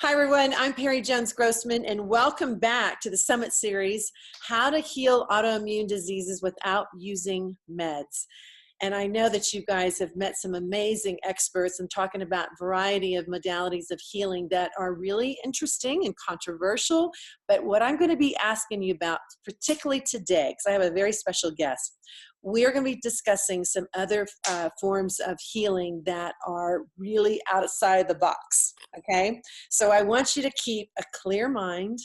Hi, everyone. I'm Perry Jones-Grossman, and welcome back to the Summit Series, How to Heal Autoimmune Diseases Without Using Meds. And I know that you guys have met some amazing experts and talking about a variety of modalities of healing that are really interesting and controversial. But what I'm going to be asking you about, particularly today, because I have a very special guest, we're going to be discussing some other forms of healing that are really outside the box, okay? So I want you to keep a clear mind.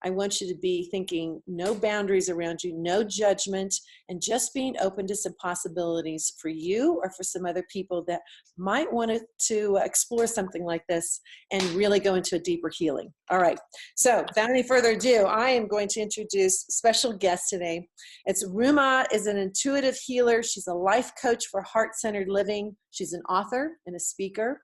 I want you to be thinking no boundaries around you, no judgment, and just being open to some possibilities for you or for some other people that might want to explore something like this and really go into a deeper healing. All right, so without any further ado, I am going to introduce a special guest today. It's Rama is an intuitive healer. She's a life coach for heart-centered living. She's an author and a speaker.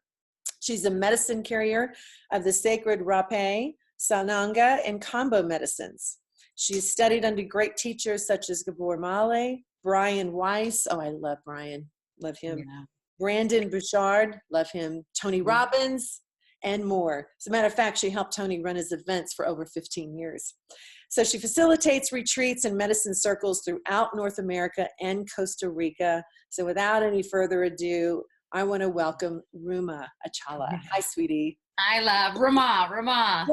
She's a medicine carrier of the sacred Rape, Sananga, and combo medicines. She's studied under great teachers such as Gabor Male, Brian Weiss. Oh, I love Brian. Love him. Yeah. Brandon Bouchard. Love him. Tony Robbins, and more. As a matter of fact, she helped Tony run his events for over 15 years. So she facilitates retreats and medicine circles throughout North America and Costa Rica. So without any further ado, I want to welcome Rama Achala. Hi, sweetie. I love Rama. Rama,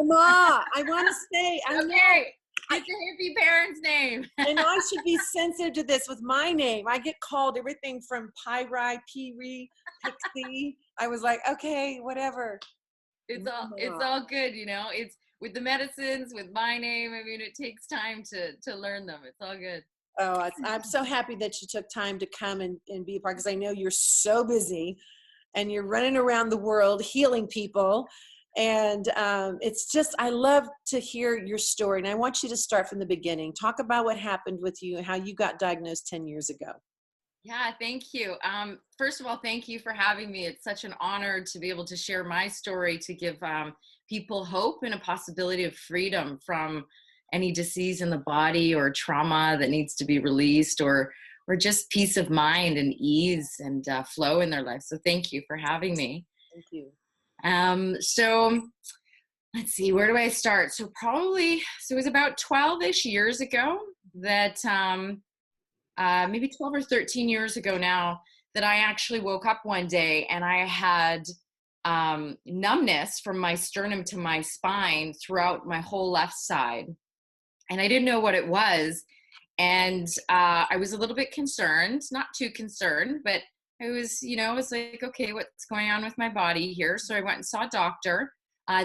I want to say, okay. It's a hippie parent's name. And I should be sensitive to this with my name. I get called everything from Pyri, Piri, Pixie. I was like, okay, whatever. It's all good, you know. It's with the medicines, with my name. I mean, it takes time to learn them. It's all good. Oh, I'm so happy that you took time to come and be a part, because I know you're so busy and you're running around the world healing people. And it's just, I love to hear your story. And I want you to start from the beginning. Talk about what happened with you and how you got diagnosed 10 years ago. Yeah, thank you. First of all, thank you for having me. It's such an honor to be able to share my story, to give people hope and a possibility of freedom from any disease in the body or trauma that needs to be released, or just peace of mind and ease and flow in their life. So thank you for having me. Thank you. So let's see, where do I start? So it was about 12-ish years ago that, maybe 12 or 13 years ago now, that I actually woke up one day and I had numbness from my sternum to my spine throughout my whole left side. And I didn't know what it was. And I was a little bit concerned, not too concerned, but I was like, okay, what's going on with my body here? So I went and saw a doctor.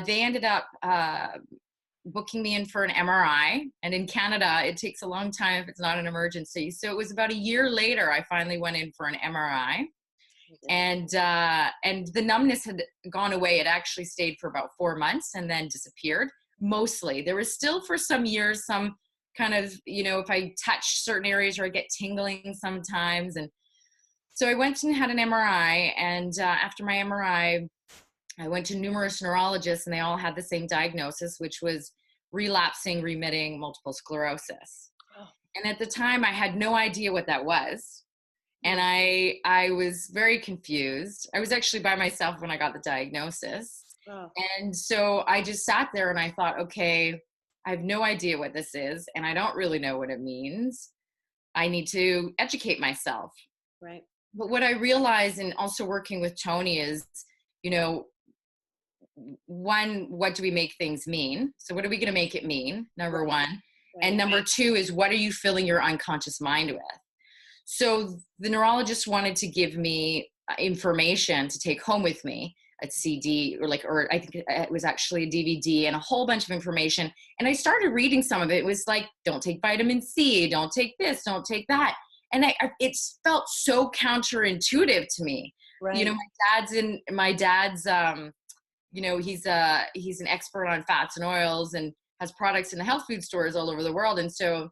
They ended up booking me in for an MRI. And in Canada, it takes a long time if it's not an emergency. So it was about a year later, I finally went in for an MRI. And the numbness had gone away. It actually stayed for about 4 months and then disappeared. Mostly. There was still for some years some kind of, if I touch certain areas, or I get tingling sometimes. And so I went and had an MRI, and after my MRI, I went to numerous neurologists, and they all had the same diagnosis, which was relapsing, remitting multiple sclerosis. Oh. And at the time, I had no idea what that was. And I was very confused. I was actually by myself when I got the diagnosis. Oh. And so I just sat there and I thought, okay, I have no idea what this is, and I don't really know what it means. I need to educate myself. Right. But what I realized, and also working with Tony, is, one, what do we make things mean? So what are we going to make it mean? Number one. Right. And number two is, what are you filling your unconscious mind with? So the neurologist wanted to give me information to take home with me, a CD, or I think it was actually a DVD, and a whole bunch of information. And I started reading some of it. It was like, don't take vitamin C, don't take this, don't take that. And it felt so counterintuitive to me. Right. My dad's, he's an expert on fats and oils and has products in the health food stores all over the world. And so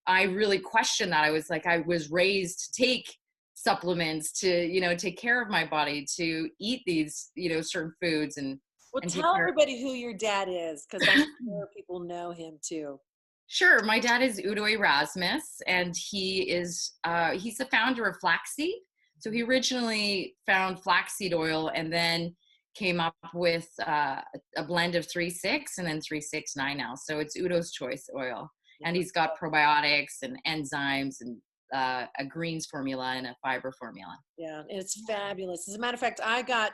I really questioned that. I was like, I was raised to take supplements, to take care of my body, to eat these certain foods. And tell everybody who your dad is, because I'm sure people know him too. Sure. My dad is Udo Erasmus, and he's the founder of flaxseed. So he originally found flaxseed oil, and then came up with a blend of 3-6 and then 3-6-9 now. So it's Udo's Choice oil. And he's got probiotics and enzymes and a greens formula and a fiber formula. Yeah, it's fabulous. As a matter of fact, I got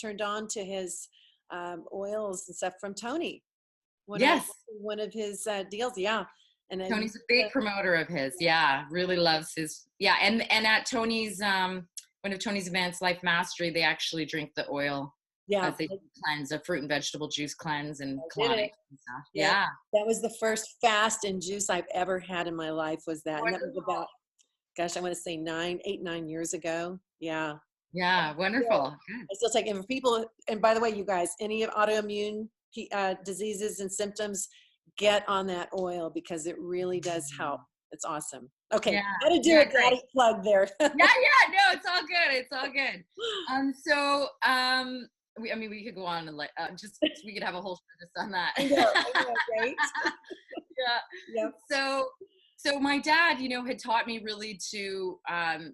turned on to his oils and stuff from Tony. Yes. One of his deals. Yeah. And Tony's a big promoter of his. Yeah. Really loves his. Yeah. And at Tony's, one of Tony's events, Life Mastery, they actually drink the oil. Yeah. They cleanse, a fruit and vegetable juice cleanse and colonics and stuff. Yeah. That was the first fast and juice I've ever had in my life, was that. And that was about, gosh, I want to say 9 years ago. Yeah. Yeah. Wonderful. Good. I still take it for people. And by the way, you guys, any autoimmune diseases and symptoms, get on that oil because it really does help. It's awesome. Okay, how to do a daddy plug there. No, it's all good. It's all good. We could go on and we could have a whole show just on that. I know, right? Yeah. So my dad, had taught me really to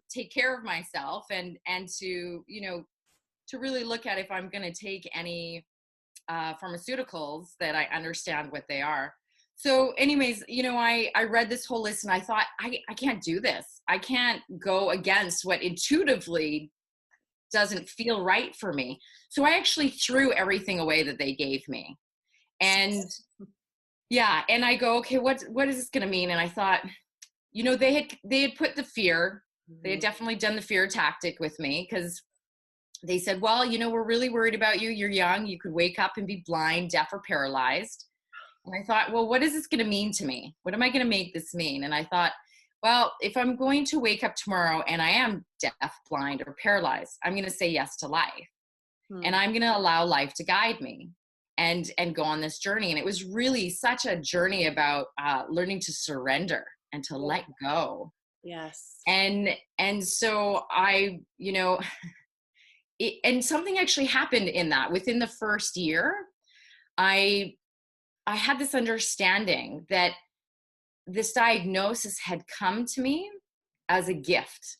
take care of myself and to, to really look at if I'm going to take any pharmaceuticals that I understand what they are. So anyways, I read this whole list and I thought, I can't do this. I can't go against what intuitively doesn't feel right for me. So I actually threw everything away that they gave me. And and I go, okay, what is this going to mean? And I thought, they had put the fear, they had definitely done the fear tactic with me, because they said, well, we're really worried about you. You're young. You could wake up and be blind, deaf, or paralyzed. And I thought, well, what is this going to mean to me? What am I going to make this mean? And I thought, well, if I'm going to wake up tomorrow and I am deaf, blind, or paralyzed, I'm going to say yes to life. And I'm going to allow life to guide me and go on this journey. And it was really such a journey about learning to surrender and to let go. Yes. And so I, and something actually happened in that. Within the first year, I had this understanding that this diagnosis had come to me as a gift,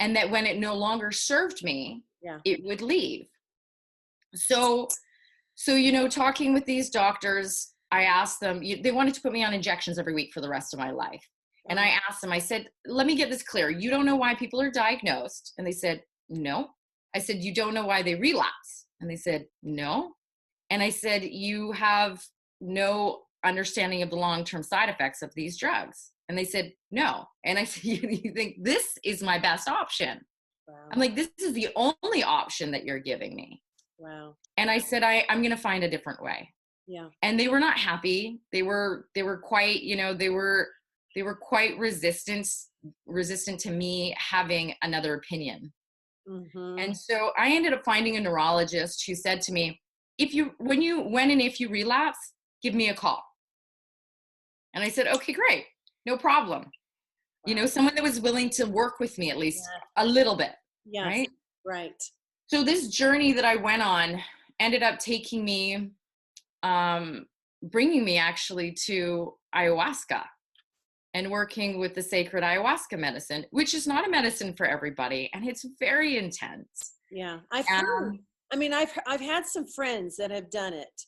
and that when it no longer served me, it would leave. So, talking with these doctors, I asked them, they wanted to put me on injections every week for the rest of my life. And I asked them, I said, let me get this clear. You don't know why people are diagnosed? And they said, no. I said, you don't know why they relapse? And they said, no. And I said, you have no understanding of the long-term side effects of these drugs? And they said, no. And I said, you think this is my best option? Wow. I'm like, this is the only option that you're giving me. Wow. And I said, I'm going to find a different way. Yeah. And they were not happy. They were quite, they were quite resistant to me having another opinion. And so I ended up finding a neurologist who said to me, if you relapse, give me a call. And I said, okay, great. No problem. Wow. Someone that was willing to work with me at least a little bit. Yes. Right. Right. So this journey that I went on ended up taking me, bringing me actually to ayahuasca and working with the sacred ayahuasca medicine, which is not a medicine for everybody. And it's very intense. Yeah. I've had some friends that have done it.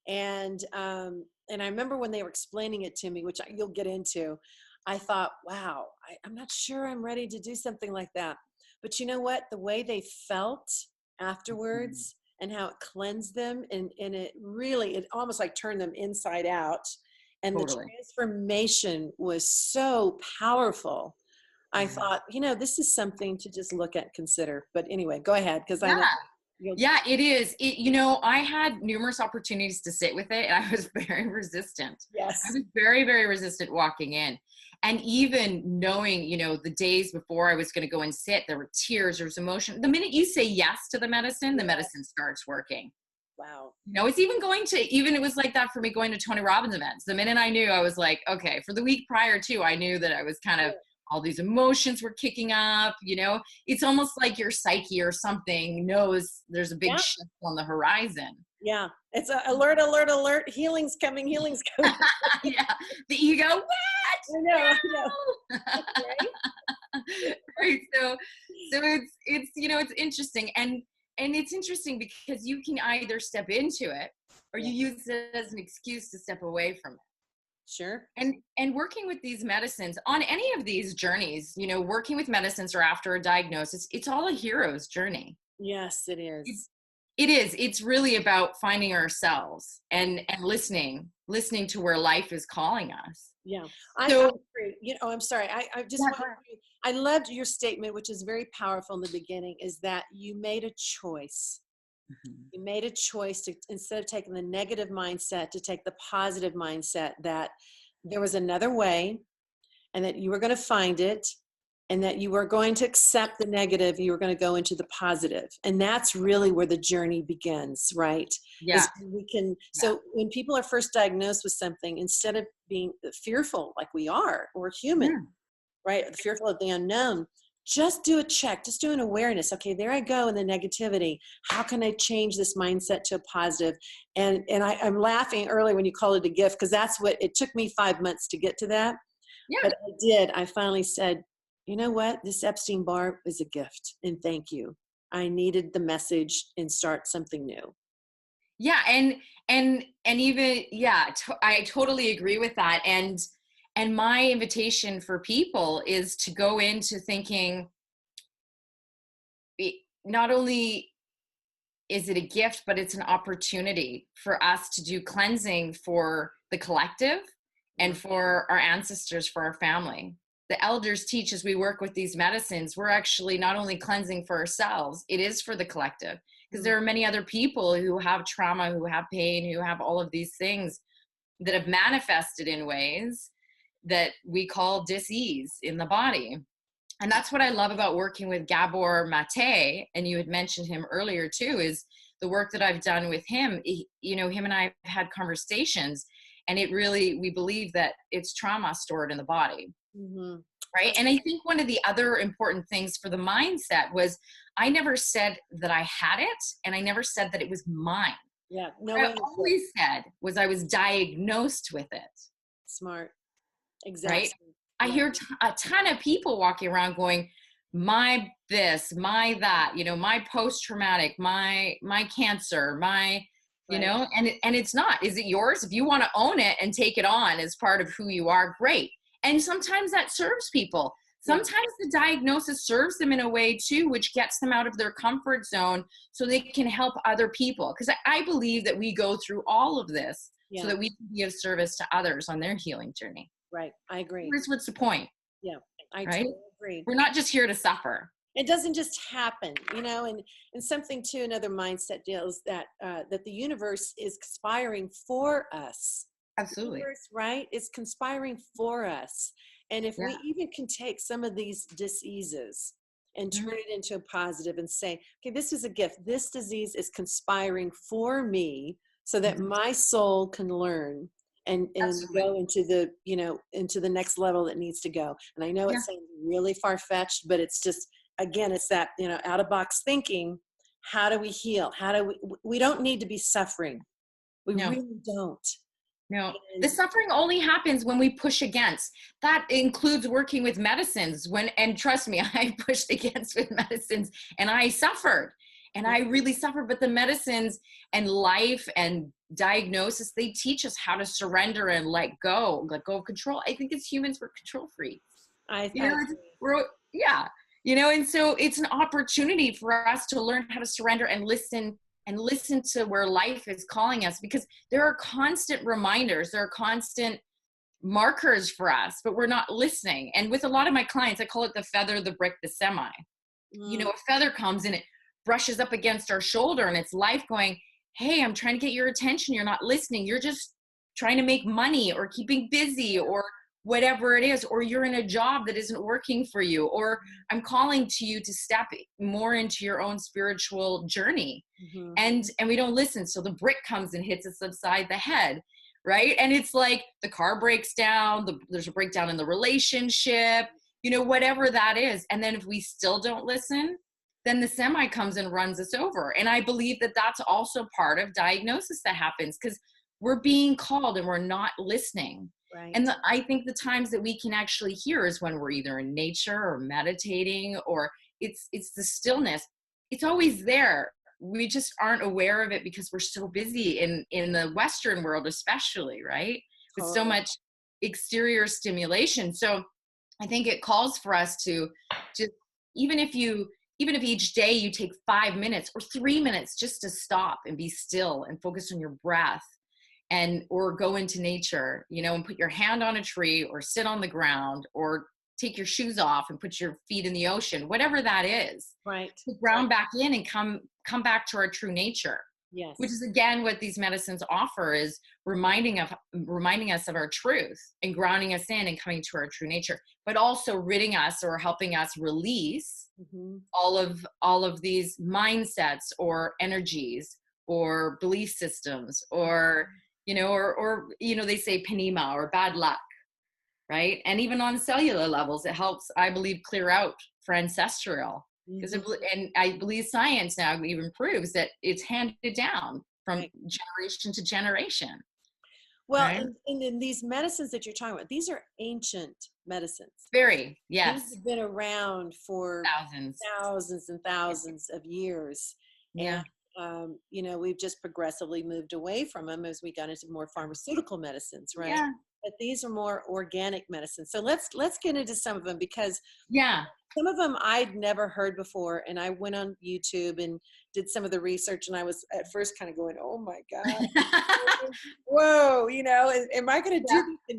And I remember when they were explaining it to me, which you'll get into, I thought, wow, I'm not sure I'm ready to do something like that. But you know what? The way they felt afterwards and how it cleansed them, and it almost like turned them inside out. And totally. The transformation was so powerful. I thought, this is something to just look at, consider. But anyway, go ahead, because I know. Yeah, it is. I had numerous opportunities to sit with it, and I was very resistant. Yes. I was very, very resistant walking in. And even knowing, the days before I was going to go and sit, there were tears, there was emotion. The minute you say yes to the medicine starts working. Wow. It's it was like that for me going to Tony Robbins events. The minute I knew, I was like, okay, for the week prior to, I knew that I was kind of, all these emotions were kicking up, it's almost like your psyche or something knows there's a big shift on the horizon. Yeah. It's a alert, alert, alert. Healing's coming. Yeah. The ego, what? I know. Right. Right. So it's, it's interesting. And and it's interesting because you can either step into it or you use it as an excuse to step away from it. Sure. And working with these medicines on any of these journeys, you know, working with medicines or after a diagnosis, it's all a hero's journey. Yes, it is. It is. It's really about finding ourselves and listening to where life is calling us. Yeah, I So agree. I'm sorry. I just yeah, want to, I loved your statement, which is very powerful in the beginning, is that you made a choice. Mhm. You made a choice to, instead of taking the negative mindset, to take the positive mindset that there was another way and that you were going to find it and that you were going to accept the negative, you were going to go into the positive. And that's really where the journey begins, right? Yeah. Is when we can, Yeah. so when people are first diagnosed with something, instead of being fearful like we are, we're human, Yeah. right? Fearful of the unknown, just do a check, just do an awareness. Okay, there I go in the negativity. How can I change this mindset to a positive? I'm laughing earlier when you called it a gift, because that's what it took me 5 months to get to that. Yeah. But I did. I finally said, you know what? This Epstein bar is a gift, and thank you. I needed the message and start something new. Yeah, and even I totally agree with that. And my invitation for people is to go into thinking, not only is it a gift, but it's an opportunity for us to do cleansing for the collective and Yeah. for our ancestors, for our family. The elders teach, as we work with these medicines, we're actually not only cleansing for ourselves, it is for the collective. Because Mm. there are many other people who have trauma, who have pain, who have all of these things that have manifested in ways that we call dis-ease in the body. And that's what I love about working with Gabor Mate, and you had mentioned him earlier too, is the work that I've done with him. Him and I have had conversations, and we believe that it's trauma stored in the body. Mm-hmm. Right. And I think one of the other important things for the mindset was I never said that I had it, and I never said that it was mine. Yeah. No What I ownership. always said was I was diagnosed with it. Smart. Right. Exactly. I Yeah. hear a ton of people walking around going, my this, my that, my post-traumatic, my cancer, Right. and it's not. Is it yours? If you want to own it and take it on as part of who you are, great. And sometimes that serves people. Yeah. Sometimes the diagnosis serves them in a way too, which gets them out of their comfort zone so they can help other people. Because I believe that we go through all of this so Yeah. that we can be of service to others on their healing journey. Right. I agree. What's the point, Yeah. I right? totally agree. We're not just here to suffer. It doesn't just happen, and something too, another mindset deal is that that the universe is conspiring for us. The Absolutely. universe, right, is conspiring for us. And if Yeah. we even can take some of these diseases and Mhm. turn it into a positive and say, okay, this is a gift. This disease is conspiring for me so that Mhm. my soul can learn and Absolutely. go into the, into the next level that needs to go. And I know it Yeah. sounds really far-fetched, but it's just, again, it's that, out of box thinking. How do we heal? How do we don't need to be suffering. We No. really don't. No, the And suffering only happens when we push against. That includes working with medicines. And trust me, I pushed against with medicines and I suffered. And I really suffered. But the medicines and life and diagnosis, they teach us how to surrender and let go of control. I think as humans, we're control freaks. You I know, agree. yeah. And so it's an opportunity for us to learn how to surrender and listen to where life is calling us, because there are constant reminders, there are constant markers for us, but we're not listening. And with a lot of my clients, I call it the feather, the brick, the semi. Mm, A feather comes and it brushes up against our shoulder, and it's life going, hey, I'm trying to get your attention. You're not listening. You're just trying to make money or keeping busy or whatever it is, or you're in a job that isn't working for you, or I'm calling to you to step more into your own spiritual journey. mhm. And we don't listen. So the brick comes and hits us upside the head, right? And it's like the car breaks down, there's a breakdown in the relationship, whatever that is. And then if we still don't listen, then the semi comes and runs us over. And I believe that that's also part of diagnosis that happens, because we're being called and we're not listening. Right. And I think the times that we can actually hear is when we're either in nature or meditating, or it's the stillness. It's always there. we just aren't aware of it because we're so busy in the Western world, especially, right? With so Totally. much exterior stimulation. So I think it calls for us to just, even if each day you take 5 minutes or 3 minutes just to stop and be still and focus on your breath, and or go into nature, and put your hand on a tree or sit on the ground or take your shoes off and put your feet in the ocean, whatever that is, Right. to ground back in and come back to our true nature. Yes. Which is again what these medicines offer, is reminding us of our truth and grounding us in and coming to our true nature, but also ridding us or helping us release all of these mindsets or energies or belief systems, or they say panema or bad luck, right? And even on cellular levels, it helps, I believe, clear out for ancestral. Because and I believe science now even proves that it's handed down from generation to generation. Well, Right? and in these medicines that you're talking about, these are ancient medicines. Very, yes. These have been around for thousands and thousands of years. Yeah. And, we've just progressively moved away from them as we got into more pharmaceutical medicines, right? Yeah. But these are more organic medicines. So let's get into some of them, because yeah, some of them I'd never heard before. And I went on YouTube and did some of the research, and I was at first kind of going, oh my God, whoa, am I going to do this?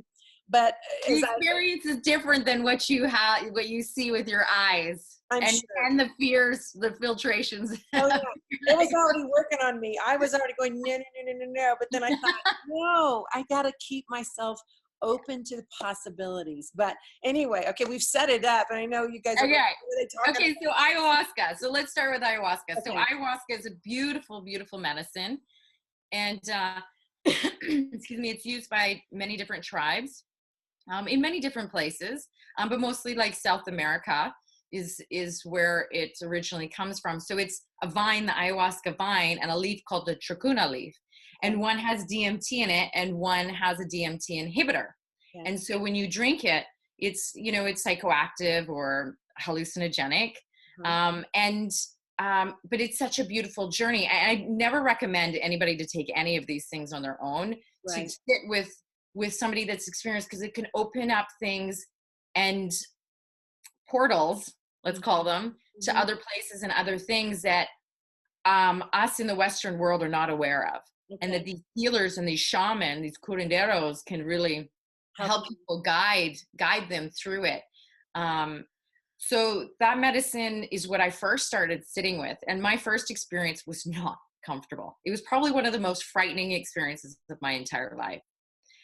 But the experience is different than what you see with your eyes. I'm sure. And the fears, the filtrations. Oh yeah, it was already working on me. I was already going, no. But then I thought, no, I got to keep myself open to the possibilities. But anyway, okay, we've set it up, and I know you guys are okay, so ayahuasca. So let's start with ayahuasca. Okay. So ayahuasca is a beautiful, beautiful medicine. And excuse me, it's used by many different tribes in many different places, but mostly like South America is where it originally comes from. So it's a vine, the ayahuasca vine, and a leaf called the trachuna leaf. And one has DMT in it, and one has a DMT inhibitor. Okay. And so when you drink it, it's psychoactive or hallucinogenic. But it's such a beautiful journey. I never recommend anybody to take any of these things on their own. Right. To sit with somebody that's experienced, because it can open up things and portals, let's call them, to other places and other things that us in the Western world are not aware of. Okay. And that these healers and these shamans, these curanderos, can really help people guide them through it. So that medicine is what I first started sitting with. And my first experience was not comfortable. It was probably one of the most frightening experiences of my entire life.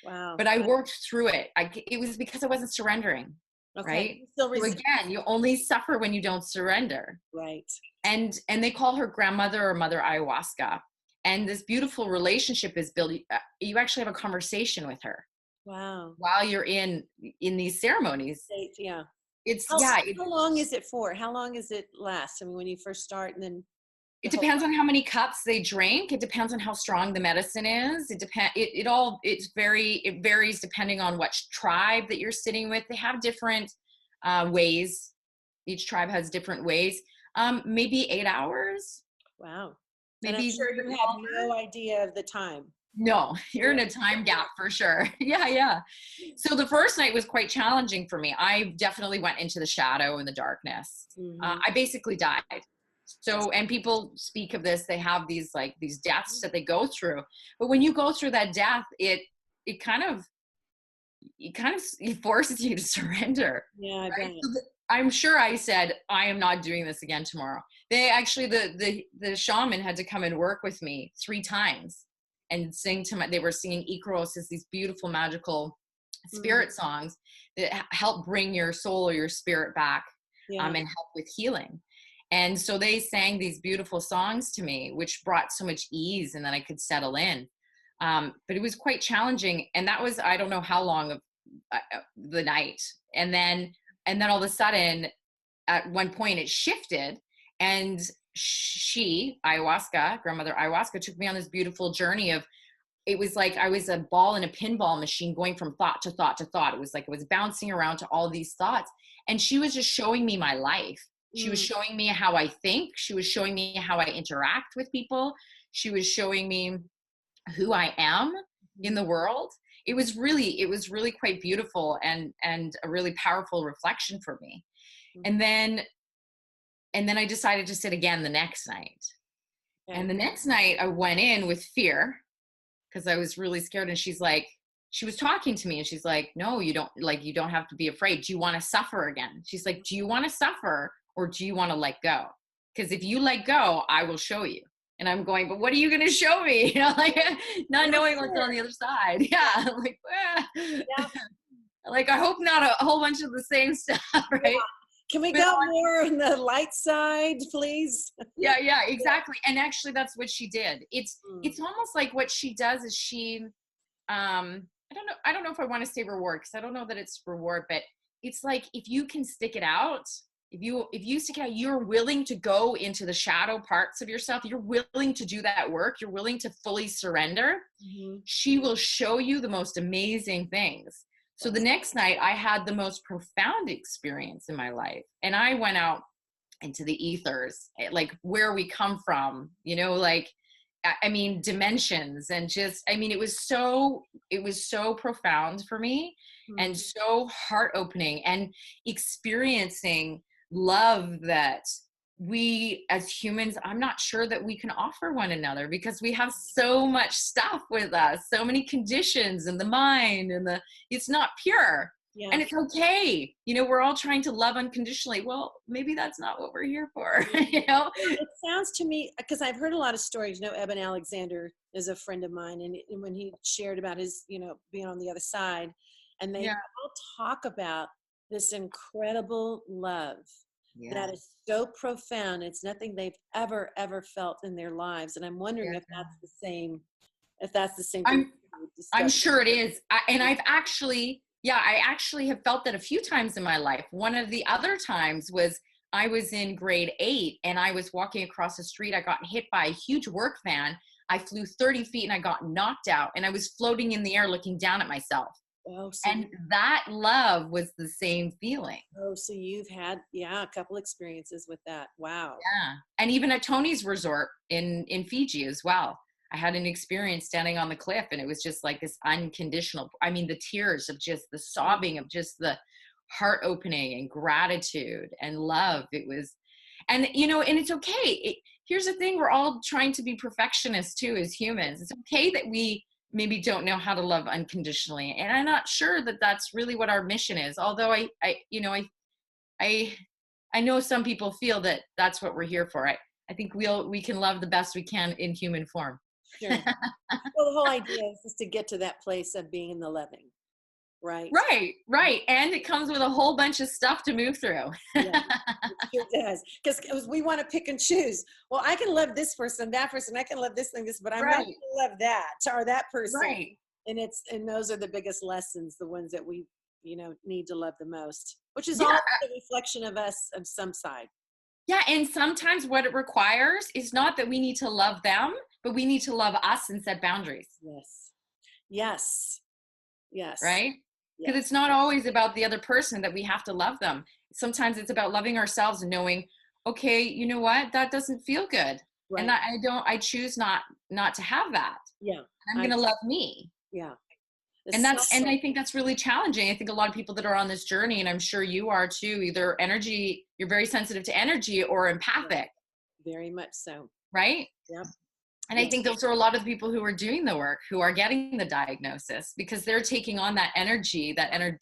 Wow. But I worked through it. It was because I wasn't surrendering. Okay. Right. So again, you only suffer when you don't surrender. Right. And they call her grandmother or mother ayahuasca. And this beautiful relationship is built. You actually have a conversation with her. Wow. While you're in these ceremonies. Yeah. How long is it for? How long is it last? I mean, when you first start, and then it depends on how many cups they drink. It depends on how strong the medicine is. It varies depending on what tribe that you're sitting with. They have different ways. Each tribe has different ways. Maybe 8 hours. Wow. Maybe. And I'm sure you have no idea of the time. No, you're in a time gap for sure. Yeah. So the first night was quite challenging for me. I definitely went into the shadow and the darkness. I basically died. So, and people speak of this, they have these deaths that they go through. But when you go through that death, it forces you to surrender. Yeah, right? So I'm sure I said, I am not doing this again tomorrow. They actually, the shaman had to come and work with me 3 times and they were singing Icaros, these beautiful, magical spirit songs that help bring your soul or your spirit back and help with healing. And so they sang these beautiful songs to me, which brought so much ease, and then I could settle in. But it was quite challenging. And that was, I don't know how long of the night. And then all of a sudden, at one point it shifted, and grandmother ayahuasca, took me on this beautiful journey of, it was like I was a ball in a pinball machine going from thought to thought to thought. It was like I was bouncing around to all these thoughts. And she was just showing me my life. She was Mm. showing me how I think. She was showing me how I interact with people. She was showing me who I am in Mhm. the world. It was really quite beautiful and a really powerful reflection for me. And Mhm. then I decided to sit again the next night. And Okay. the next night I went in with fear because I was really scared. And she was talking to me and she's like, no, you don't have to be afraid. Do you want to suffer again? She's like, do you want to suffer or do you want to let go? Because if you let go, I will show you. And I'm going, but what are you going to show me? Like not Not knowing what's sure. on the other side. Yeah. Yeah. Like, Yeah. like, I hope not a whole bunch of the same stuff. Yeah. Right. Can we But go more on the light side, please? yeah, Yeah. exactly. And actually that's what she did. Mm. It's almost like what she does is I don't know if I want to say reward because I don't know that it's reward, but it's like if you can stick it out, if you stick it out, you're willing to go into the shadow parts of yourself, you're willing to do that work, you're willing to fully surrender, Mhm. she will show you the most amazing things. So the That's next night I had the most profound experience in my life, and I went out into the ethers, like where we come from, like I mean dimensions, and just I mean it was so profound for me and mm. so heart opening, and experiencing love that we as humans, I'm not sure that we can offer one another because we have so much stuff with us, so many conditions in the mind, and it's not pure. Yeah. And it's okay. We're all trying to love unconditionally. Well, maybe that's not what we're here for, Yeah. Well, it sounds to me, because I've heard a lot of stories. Eben Alexander is a friend of mine, and when he shared about his, being on the other side, and they Yeah. all talk about this incredible love Yeah. that is so profound. It's nothing they've ever felt in their lives, and I'm wondering Yeah. if that's the same, thing I'm you I'm discovered. sure it is. And I actually have felt that a few times in my life. One of the other times was I was in grade 8 and I was walking across the street. I got hit by a huge work van. I flew 30 feet and I got knocked out, and I was floating in the air looking down at myself. Oh, so And that love was the same feeling. you've had, a couple experiences with that. Wow. Yeah. And even at Tony's resort in Fiji as well. I had an experience standing on the cliff, and it was just like this unconditional, I mean, the tears of just the sobbing of just the heart opening and gratitude and love. It was, and and it's okay. Here's the thing. We're all trying to be perfectionists too, as humans. It's okay that we maybe don't know how to love unconditionally. And I'm not sure that that's really what our mission is. Although I I know some people feel that that's what we're here for. I think we can love the best we can in human form. Sure. Well, the whole idea is just to get to that place of being in the loving, right? Right, right. And it comes with a whole bunch of stuff to move through. Yeah, it sure does. Because we want to pick and choose. Well, I can love this person, that person. I can love this thing, this, but I'm not going Right, to love that or that person. right. And those are the biggest lessons, the ones that we, need to love the most, which is Yeah, all a reflection of us of some side. yeah. And sometimes what it requires is not that we need to love them, but we need to love us and set boundaries, Yes. Yes. Yes. right? Because Yes. it's not always about the other person that we have to love them. Sometimes it's about loving ourselves and knowing, okay, you know what, that doesn't feel good, and Right. I choose not to have that. Yeah. I'm I, going to love me. yeah. The And self. I think that's really challenging. I think a lot of people that are on this journey, and I'm sure you are too, either energy, you're very sensitive to energy, or empathic, Very much so. right? Yep. And I Yes. think those are a lot of the people who are doing the work, who are getting the diagnosis, because they're taking on that energy,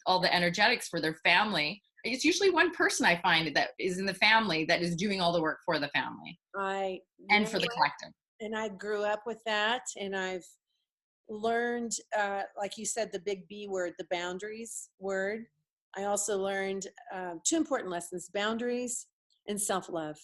all the energetics for their family. It's usually one person I find that is in the family that is doing all the work for the family You and know for the what? collective. And I grew up with that, and I've learned, like you said, the big B word, the boundaries word. I also learned two important lessons: boundaries and self-love.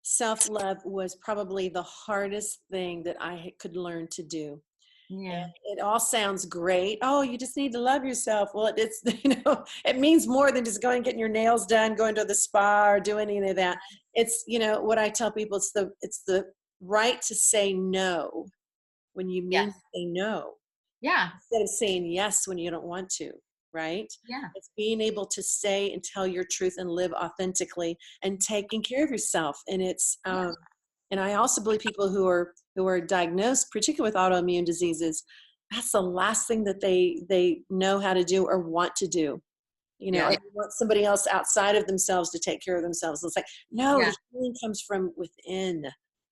Self-love was probably the hardest thing that I could learn to do. Yeah. And it all sounds great. Oh, you just need to love yourself. Well, it's, it means more than just going and getting your nails done, going to the spa, or doing any of that. It's, what I tell people, it's the right to say no when you mean Yes. to say no, Yeah. instead of saying yes when you don't want to. right? Yeah. It's being able to say and tell your truth and live authentically and taking care of yourself. And it's Yeah. and I also believe people who are diagnosed, particularly with autoimmune diseases, that's the last thing that they know how to do or want to do. Yeah. Or they want somebody else outside of themselves to take care of themselves. It's like, no, Yeah. the healing comes from within.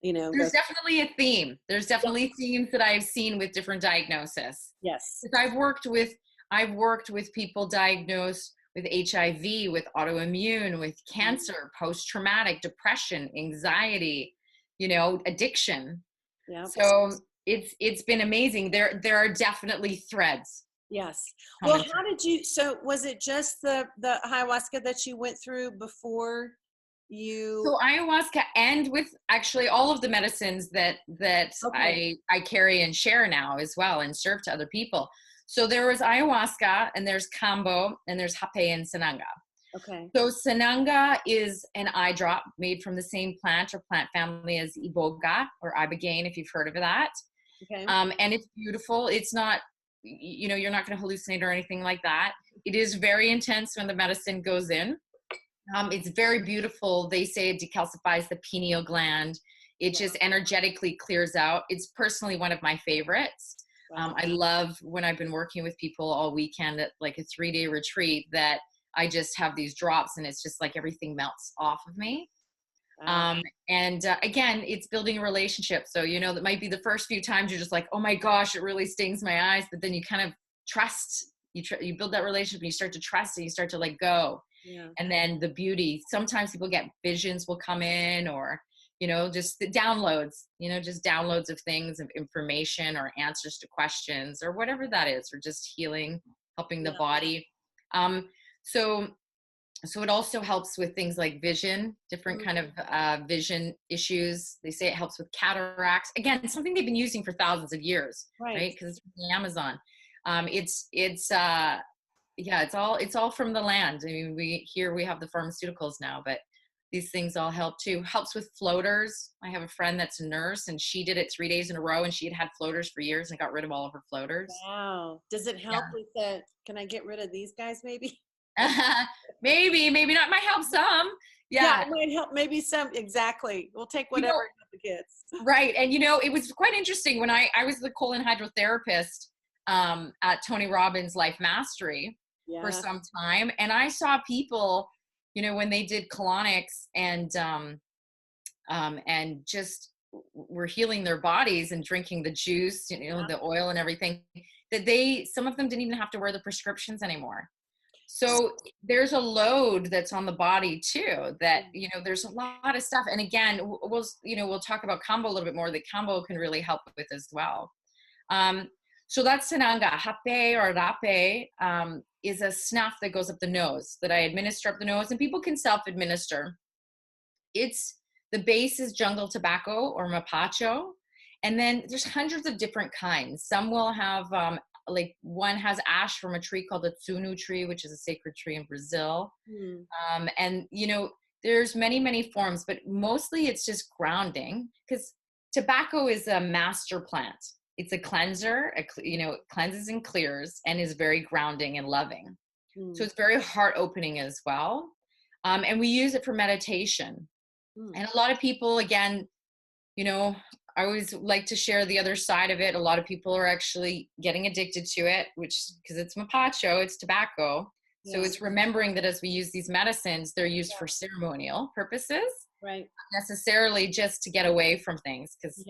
There's definitely a theme. There's Yeah. definitely themes that I've seen with different diagnoses. Yes. Because I've worked with people diagnosed with HIV, with autoimmune, with cancer, post-traumatic, depression, anxiety, addiction. Yeah. So it's been amazing. There are definitely threads Yes. Well, coming how through. did you, so was it just the ayahuasca that you went through before you? So ayahuasca, and with actually all of the medicines that Okay. I carry and share now as well and serve to other people. So there was ayahuasca, and there's kambo, and there's hape and sananga. Okay. So sananga is an eye drop made from the same plant or plant family as iboga or ibogaine, if you've heard of that. Okay. And it's beautiful. It's not, you're not going to hallucinate or anything like that. It is very intense when the medicine goes in. It's very beautiful. They say it decalcifies the pineal gland. It just energetically clears out. It's personally one of my favorites. Wow. I love when I've been working with people all weekend at like a 3-day retreat that I just have these drops and it's just like everything melts off of me. Wow. And again, it's building a relationship. So, that might be the first few times you're just like, oh my gosh, it really stings my eyes. But then you kind of trust, you build that relationship and you start to trust and you start to let go. Yeah. And then the beauty, sometimes people get visions will come in, or just the downloads, just downloads of things, of information or answers to questions or whatever that is, or just healing, helping the Yeah. body. So it also helps with things like vision, different kind of vision issues. They say it helps with cataracts, again, something they've been using for thousands of years, right? Because it's from the Amazon. Yeah, it's all from the land. I mean, we have the pharmaceuticals now, but these things all help too. Helps with floaters. I have a friend that's a nurse, and she did it 3 days in a row, and she had floaters for years and got rid of all of her floaters. Wow. Does it help with the, can I get rid of these guys maybe? Yeah. maybe not. Might help some. Yeah, Yeah. it might help maybe some. Exactly. We'll take You know, whatever the kids. right. And it was quite interesting when I was the colon hydrotherapist at Tony Robbins' Life Mastery for Yeah. some time, and I saw people, when they did colonics and just were healing their bodies and drinking the juice, the oil and everything, that some of them didn't even have to wear the prescriptions anymore. So there's a load that's on the body too, that, there's a lot of stuff. And again, we'll talk about combo a little bit more, that combo can really help with as well. So that's sananga. Hape or rape is a snuff that goes up the nose that I administer up the nose, and people can self-administer. The base is jungle tobacco or mapacho. And then there's hundreds of different kinds. Some will have, like one has ash from a tree called the tsunu tree, which is a sacred tree in Brazil. And, there's many, many forms, but mostly it's just grounding, because tobacco is a master plant. It's a cleanser, it cleanses and clears and is very grounding and loving. So it's very heart opening as well. And we use it for meditation. And a lot of people, again, I always like to share the other side of it. A lot of people are actually getting addicted to it, because it's mapacho, it's tobacco. Yeah. So it's remembering that as we use these medicines, they're used for ceremonial purposes, Right. not necessarily just to get away from things, because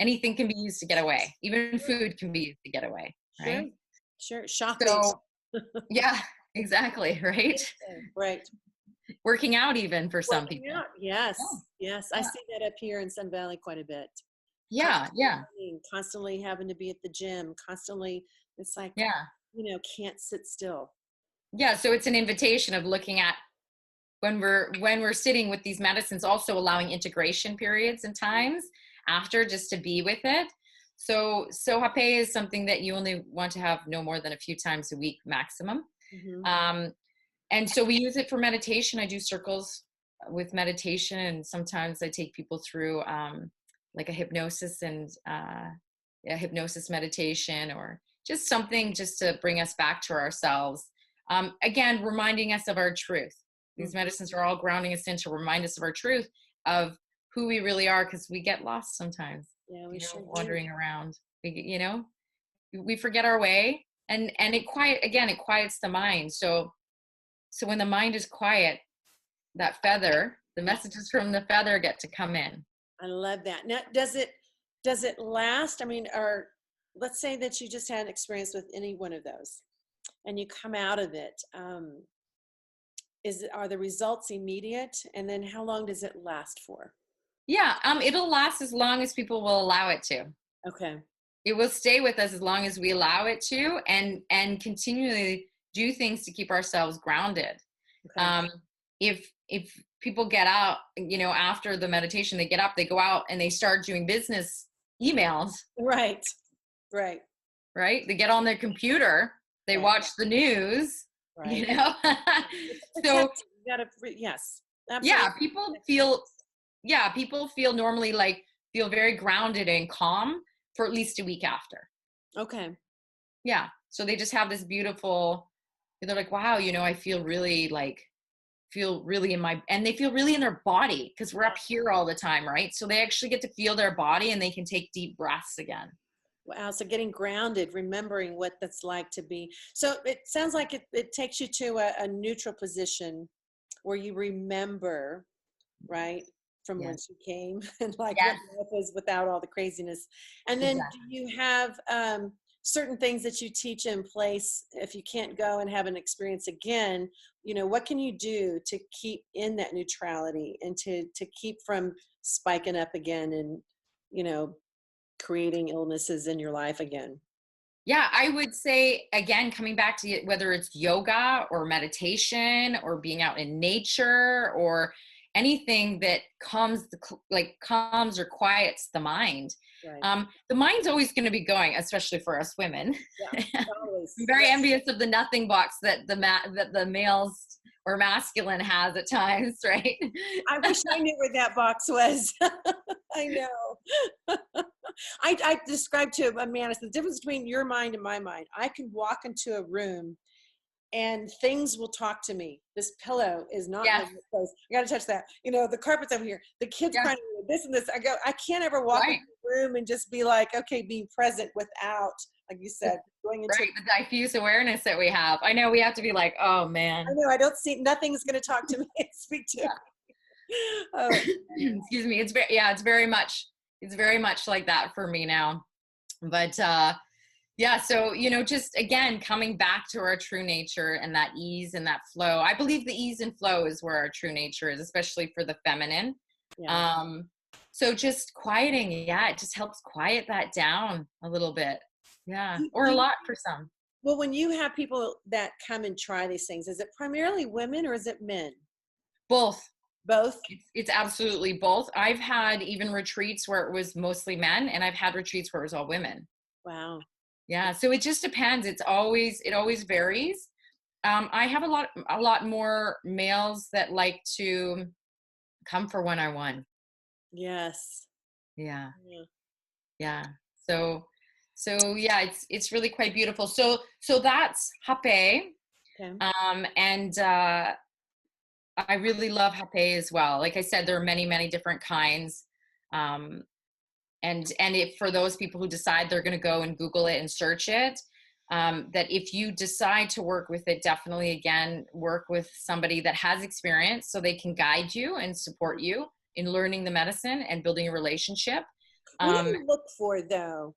anything can be used to get away. Even food can be used to get away, right? Sure. Shopping. So, yeah, exactly, right? Right. Working out even for some Working people. out. Yes. Yeah. Yes. I see that up here in Sun Valley quite a bit. Yeah, yeah. Constantly having to be at the gym, constantly. It's like, Yeah. Can't sit still. Yeah, so it's an invitation of looking at when we're sitting with these medicines, also allowing integration periods and times after, just to be with it. So hape is something that you only want to have no more than a few times a week maximum. And so we use it for meditation. I do circles with meditation, and sometimes I take people through like a hypnosis and a hypnosis meditation, or just something just to bring us back to ourselves. Again, reminding us of our truth. These medicines are all grounding us in to remind us of our truth, of who we really are, because we get lost sometimes. Yeah, we sure do. Wandering around. We forget our way, and it quiets the mind. So when the mind is quiet, that feather, the messages from the feather get to come in. I love that. Now, does it last? I mean, or let's say that you just had experience with any one of those, and you come out of it. Are the results immediate? And then how long does it last for? Yeah, it'll last as long as people will allow it to. Okay. It will stay with us as long as we allow it to, and continually do things to keep ourselves grounded. Okay. If people get out, after the meditation, they get up, they go out and they start doing business emails. Right. They get on their computer, they watch the news, right. So you gotta, yes, absolutely. People feel normally feel very grounded and calm for at least a week after. Okay. Yeah. So they just have this beautiful, they're like, wow, I feel really and they feel really in their body, because we're up here all the time, right? So they actually get to feel their body, and they can take deep breaths again. Wow. So getting grounded, remembering what that's like to be. So it sounds like it takes you to a neutral position where you remember, right, from whence you came, and what life is without all the craziness. And then do you have certain things that you teach in place if you can't go and have an experience again? What can you do to keep in that neutrality and to keep from spiking up again and creating illnesses in your life again? Yeah, I would say, again, coming back to whether it's yoga or meditation or being out in nature or anything that calms or quiets the mind. Right. The mind's always going to be going, especially for us women. Yeah, always. I'm very envious of the nothing box that the males or masculine has at times, right? I wish I knew where that box was. I know. I described to a man, it's the difference between your mind and my mind. I can walk into a room and things will talk to me. This pillow is not in the place. I got to touch that. The carpet's over here. The kids crying, this and this. I can't ever walk into a room and just be like, okay, being present without, like you said, going into the diffuse awareness that we have. I know we have to be like, oh man. I know, I don't see, nothing's going to talk to me and speak to me. Oh. Excuse me. It's very much like that for me now. But so just again coming back to our true nature and that ease and that flow. I believe the ease and flow is where our true nature is, especially for the feminine. So just quieting, it just helps quiet that down a little bit. Or a lot for some. Well, when you have people that come and try these things, is it primarily women or is it men? Both. It's absolutely both. I've had even retreats where it was mostly men, and I've had retreats where it was all women. Wow. Yeah. So it just depends. It always varies. I have a lot more males that like to come for one-on-one. Yes. Yeah. So it's really quite beautiful. So that's hape. Okay. And I really love hape as well. Like I said, there are many, many different kinds. And if for those people who decide they're going to go and Google it and search it, that if you decide to work with it, definitely again work with somebody that has experience so they can guide you and support you in learning the medicine and building a relationship. What do you look for though?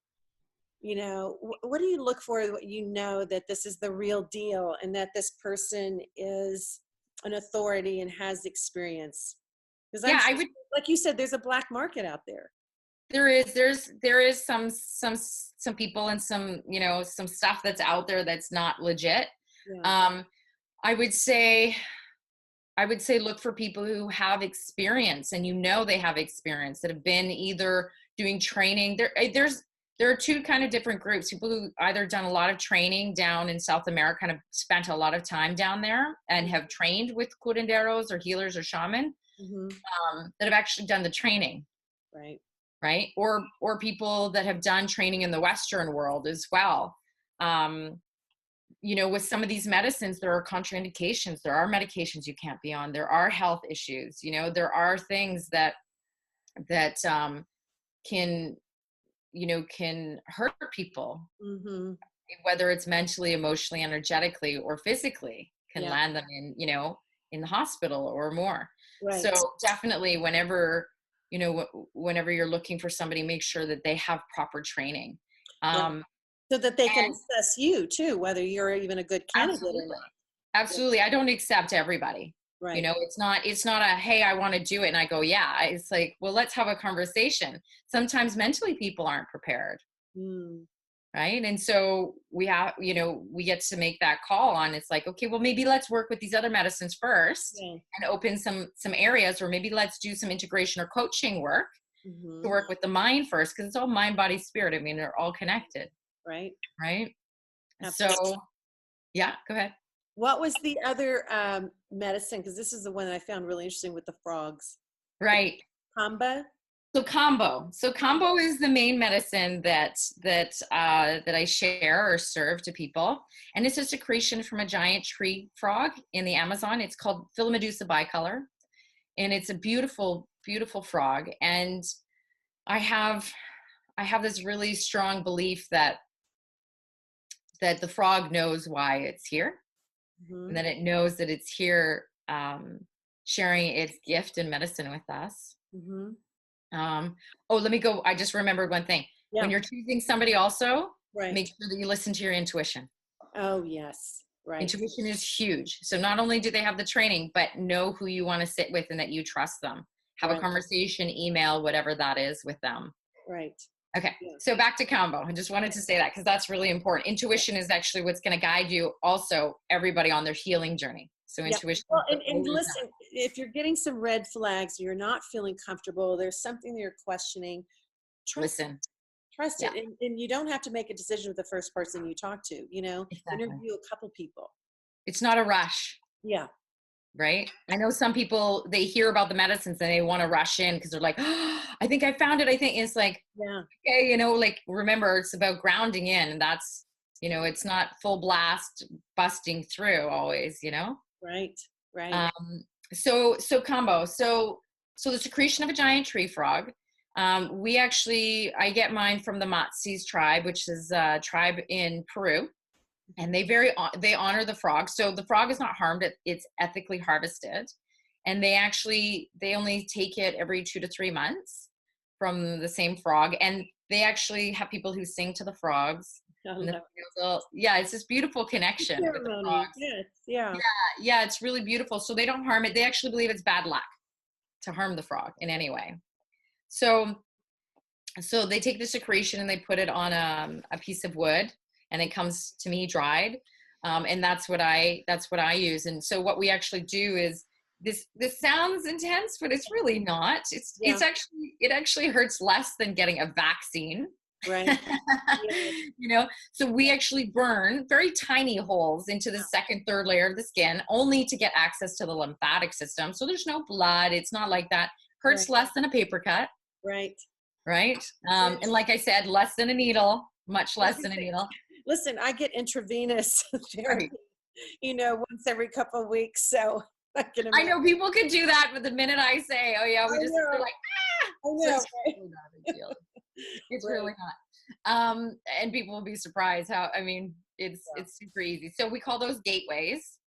What do you look for that this is the real deal and that this person is an authority and has experience? Because I would, like you said, there's a black market out there. There is some people and some stuff that's out there that's not legit. I would say look for people who have experience, and they have experience, that have been either doing training. There are two kind of different groups: people who either done a lot of training down in South America, kind of spent a lot of time down there and have trained with curanderos or healers or shaman, that have actually done the training. Right. Or people that have done training in the Western world as well. with some of these medicines, there are contraindications. There are medications you can't be on. There are health issues. There are things that can, can hurt people, Mm-hmm. whether it's mentally, emotionally, energetically, or physically, can Yeah. land them in the hospital or more. Right. So definitely whenever you're looking for somebody, make sure that they have proper training. Right. So that they can And assess you too, whether you're even a good candidate or absolutely. not. Absolutely. I don't accept everybody. Right. It's not a, hey, I want to do it. And I go, yeah. It's like, well, let's have a conversation. Sometimes mentally people aren't prepared. Mm. Right. And so we get to make that call on, it's like, okay, well, maybe let's work with these other medicines first Yeah. and open some areas, or maybe let's do some integration or coaching work to Mm-hmm. work with the mind first. Cause it's all mind, body, spirit. I mean, they're all connected. Right. Right. Absolutely. So yeah, go ahead. What was the other medicine? Because this is the one that I found really interesting with the frogs. Right. Kamba. So combo is the main medicine that I share or serve to people, and it's a secretion from a giant tree frog in the Amazon. It's called Philomedusa bicolor, and it's a beautiful, beautiful frog. And I have this really strong belief that the frog knows why it's here, Mm-hmm. and that it knows that it's here, sharing its gift and medicine with us. Mm-hmm. Let me go. I just remembered one thing. Yeah. When you're choosing somebody, also Right. make sure that you listen to your intuition. Oh, yes. Right. Intuition is huge. So not only do they have the training, but know who you want to sit with and that you trust them. Have Right. a conversation, email, whatever that is with them. Right. Okay. Yeah. So back to combo. I just wanted to say that because that's really important. Intuition is actually what's going to guide you, also everybody on their healing journey. So Yeah. intuition. Well, and listen, if you're getting some red flags, you're not feeling comfortable, there's something that you're questioning, trust Listen. trust Yeah. it. And you don't have to make a decision with the first person you talk to, Exactly. interview a couple people. It's not a rush. Yeah. Right. I know some people, they hear about the medicines and they want to rush in because they're like, oh, I think I found it. I think it's like, Yeah. okay, like, remember, it's about grounding in, and that's, it's not full blast busting through always, Right. Right. So combo. So the secretion of a giant tree frog. I get mine from the Matsis tribe, which is a tribe in Peru. And they honor the frog. So the frog is not harmed. It's ethically harvested. And they only take it every 2 to 3 months from the same frog. And they actually have people who sing to the frogs. Oh, And no. it's this beautiful connection with the Ceremony. frogs. Yes. Yeah. Yeah, it's really beautiful. So they don't harm it. They actually believe it's bad luck to harm the frog in any way. So they take the secretion and they put it on a piece of wood, and it comes to me dried. And that's what I use. And so what we actually do is, this sounds intense, but it's really not. It actually hurts less than getting a vaccine. Right. So we actually burn very tiny holes into the second, third layer of the skin, only to get access to the lymphatic system. So there's no blood. It's not like that. Hurts less than a paper cut. Right. Right. And like I said, less than a needle, much less than a needle. Listen, I get intravenous therapy, once every couple of weeks. So I know people could do that, but the minute I say, oh yeah, they're like, ah! I know. So it's really not a big deal. It's really not. And people will be surprised how, it's super easy. So we call those gateways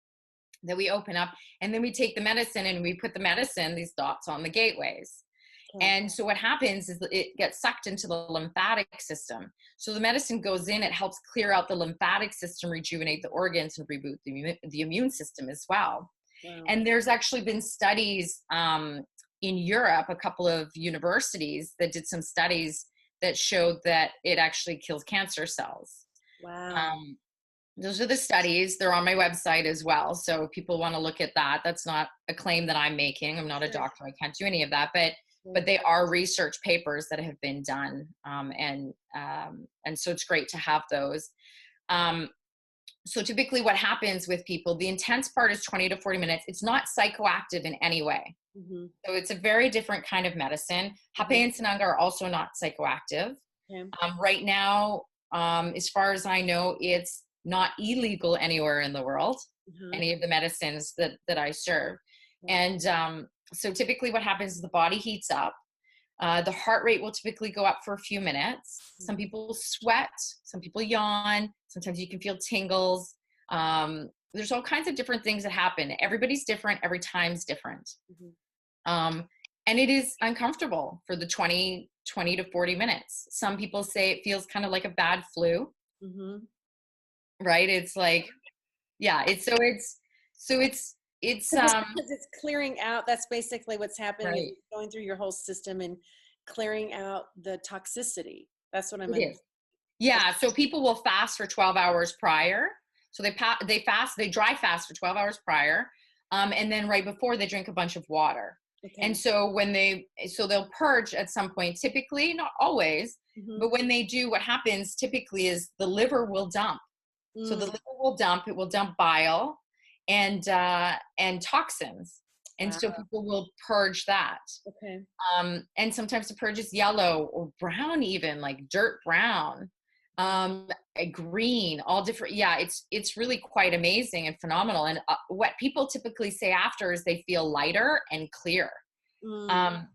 that we open up, and then we take the medicine and we put these dots on the gateways. Okay. And so what happens is that it gets sucked into the lymphatic system. So the medicine goes in, it helps clear out the lymphatic system, rejuvenate the organs, and reboot the immune system as well. Wow. And there's actually been studies in Europe, a couple of universities that did some studies that showed that it actually kills cancer cells. Wow. Those are the studies. They're on my website as well. So if people want to look at that, that's not a claim that I'm making. I'm not a doctor. I can't do any of that. But they are research papers that have been done. And so it's great to have those. So typically what happens with people, the intense part is 20 to 40 minutes. It's not psychoactive in any way. Mm-hmm. So it's a very different kind of medicine. Hape and Sananga are also not psychoactive. Okay. Right now, as far as I know, it's not illegal anywhere in the world, Mhm. any of the medicines that I serve. And so typically what happens is the body heats up. The heart rate will typically go up for a few minutes. Some people sweat, some people yawn. Sometimes you can feel tingles. There's all kinds of different things that happen. Everybody's different. Every time's different. Mhm. And it is uncomfortable for the 20 to 40 minutes. Some people say it feels kind of like a bad flu, Mhm. right? It's like, yeah, it's Because it's clearing out. That's basically what's happening. Is right. it's going through your whole system and clearing out the toxicity. That's what I'm It understanding. is. Yeah, so people will fast for 12 hours prior. So they dry fast for 12 hours prior. And then right before they drink a bunch of water. And Okay. so they'll purge at some point, typically, not always, Mhm. but when they do, what happens typically is the liver will dump. So the Mm. liver will dump, it will dump bile and toxins. And Wow. so people will purge that. Okay. And sometimes the purge is yellow or brown, even like dirt brown, a green, all different. Yeah, it's really quite amazing and phenomenal. And what people typically say after is they feel lighter and clear. Mm. Um,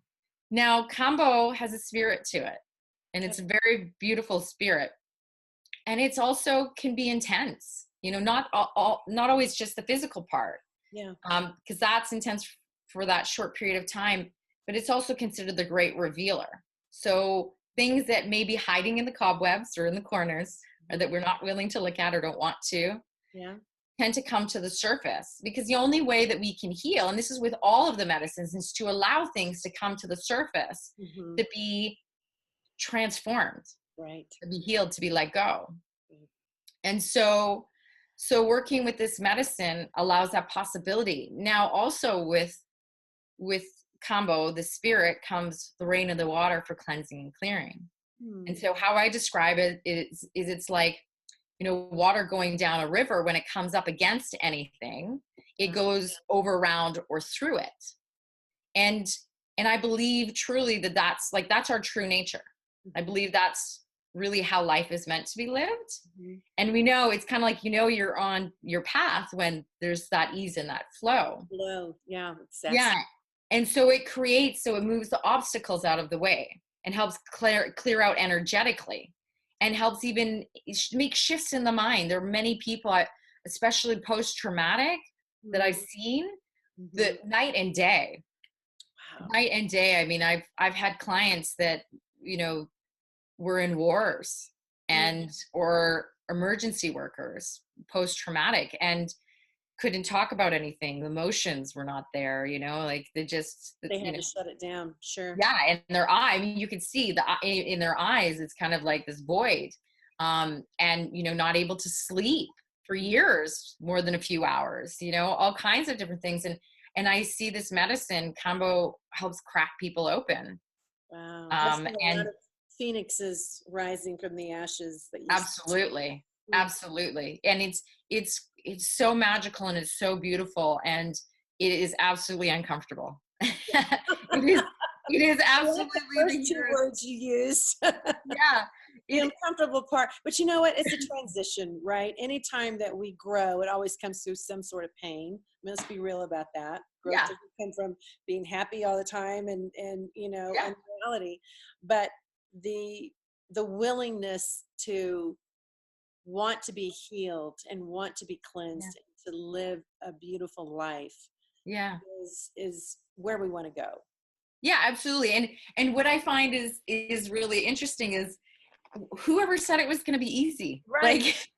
Now, Kambo has a spirit to it, and it's Okay. a very beautiful spirit, and it's also can be intense. You know, not always just the physical part, Yeah. because that's intense for that short period of time, but it's also considered the great revealer. So things that may be hiding in the cobwebs or in the corners, or that we're not willing to look at or don't want to, Yeah. tend to come to the surface, because the only way that we can heal, and this is with all of the medicines, is to allow things to come to the surface, Mhm. to be transformed, Right. to be healed, to be let go. Right. And so working with this medicine allows that possibility. Now also with combo, the spirit, comes the rain and the water for cleansing and clearing. And Hmm. so how I describe it is it's like, you know, water going down a river. When it comes up against anything, it Wow. goes over, around, or through it. And I believe truly that that's our true nature. I Mhm. believe that's really how life is meant to be lived. Mhm. And we know it's kind of like, you know, you're on your path when there's that ease and that flow. Flow. Yeah. Yeah. Exactly. And so it moves the obstacles out of the way and helps clear out energetically, and helps even make shifts in the mind. There are many people, especially post traumatic, that I've Mm. seen, the Mhm. night and day. Wow. Night and day. I mean, I've had clients that, you know, were in wars Mm. and or emergency workers, post traumatic, and couldn't talk about anything. The emotions were not there, you know, like they just, They you had know, to shut it down. Sure. yeah. And their eye, I mean, you could see in their eyes, it's kind of like this void, and, you know, not able to sleep for years, more than a few hours, you know, all kinds of different things. And I see this medicine combo helps crack people open. Wow. That's been a lot And of phoenixes rising from the ashes that you see. absolutely, Mm. absolutely. And it's so magical and it's so beautiful, and it is absolutely uncomfortable. It is I like the absolutely the first two hero. words you used. Yeah. The It uncomfortable part. But you know what? It's a transition, right? Anytime that we grow, it always comes through some sort of pain. Let's be real about that. Growth yeah, doesn't come from being happy all the time and you know, yeah, unreality. But the the willingness to want to be healed and want to be yeah, cleansed and to live a beautiful life yeah. is where we want to go. Yeah, absolutely. And what I find is really interesting is, whoever said it was going to be easy? Right. Like,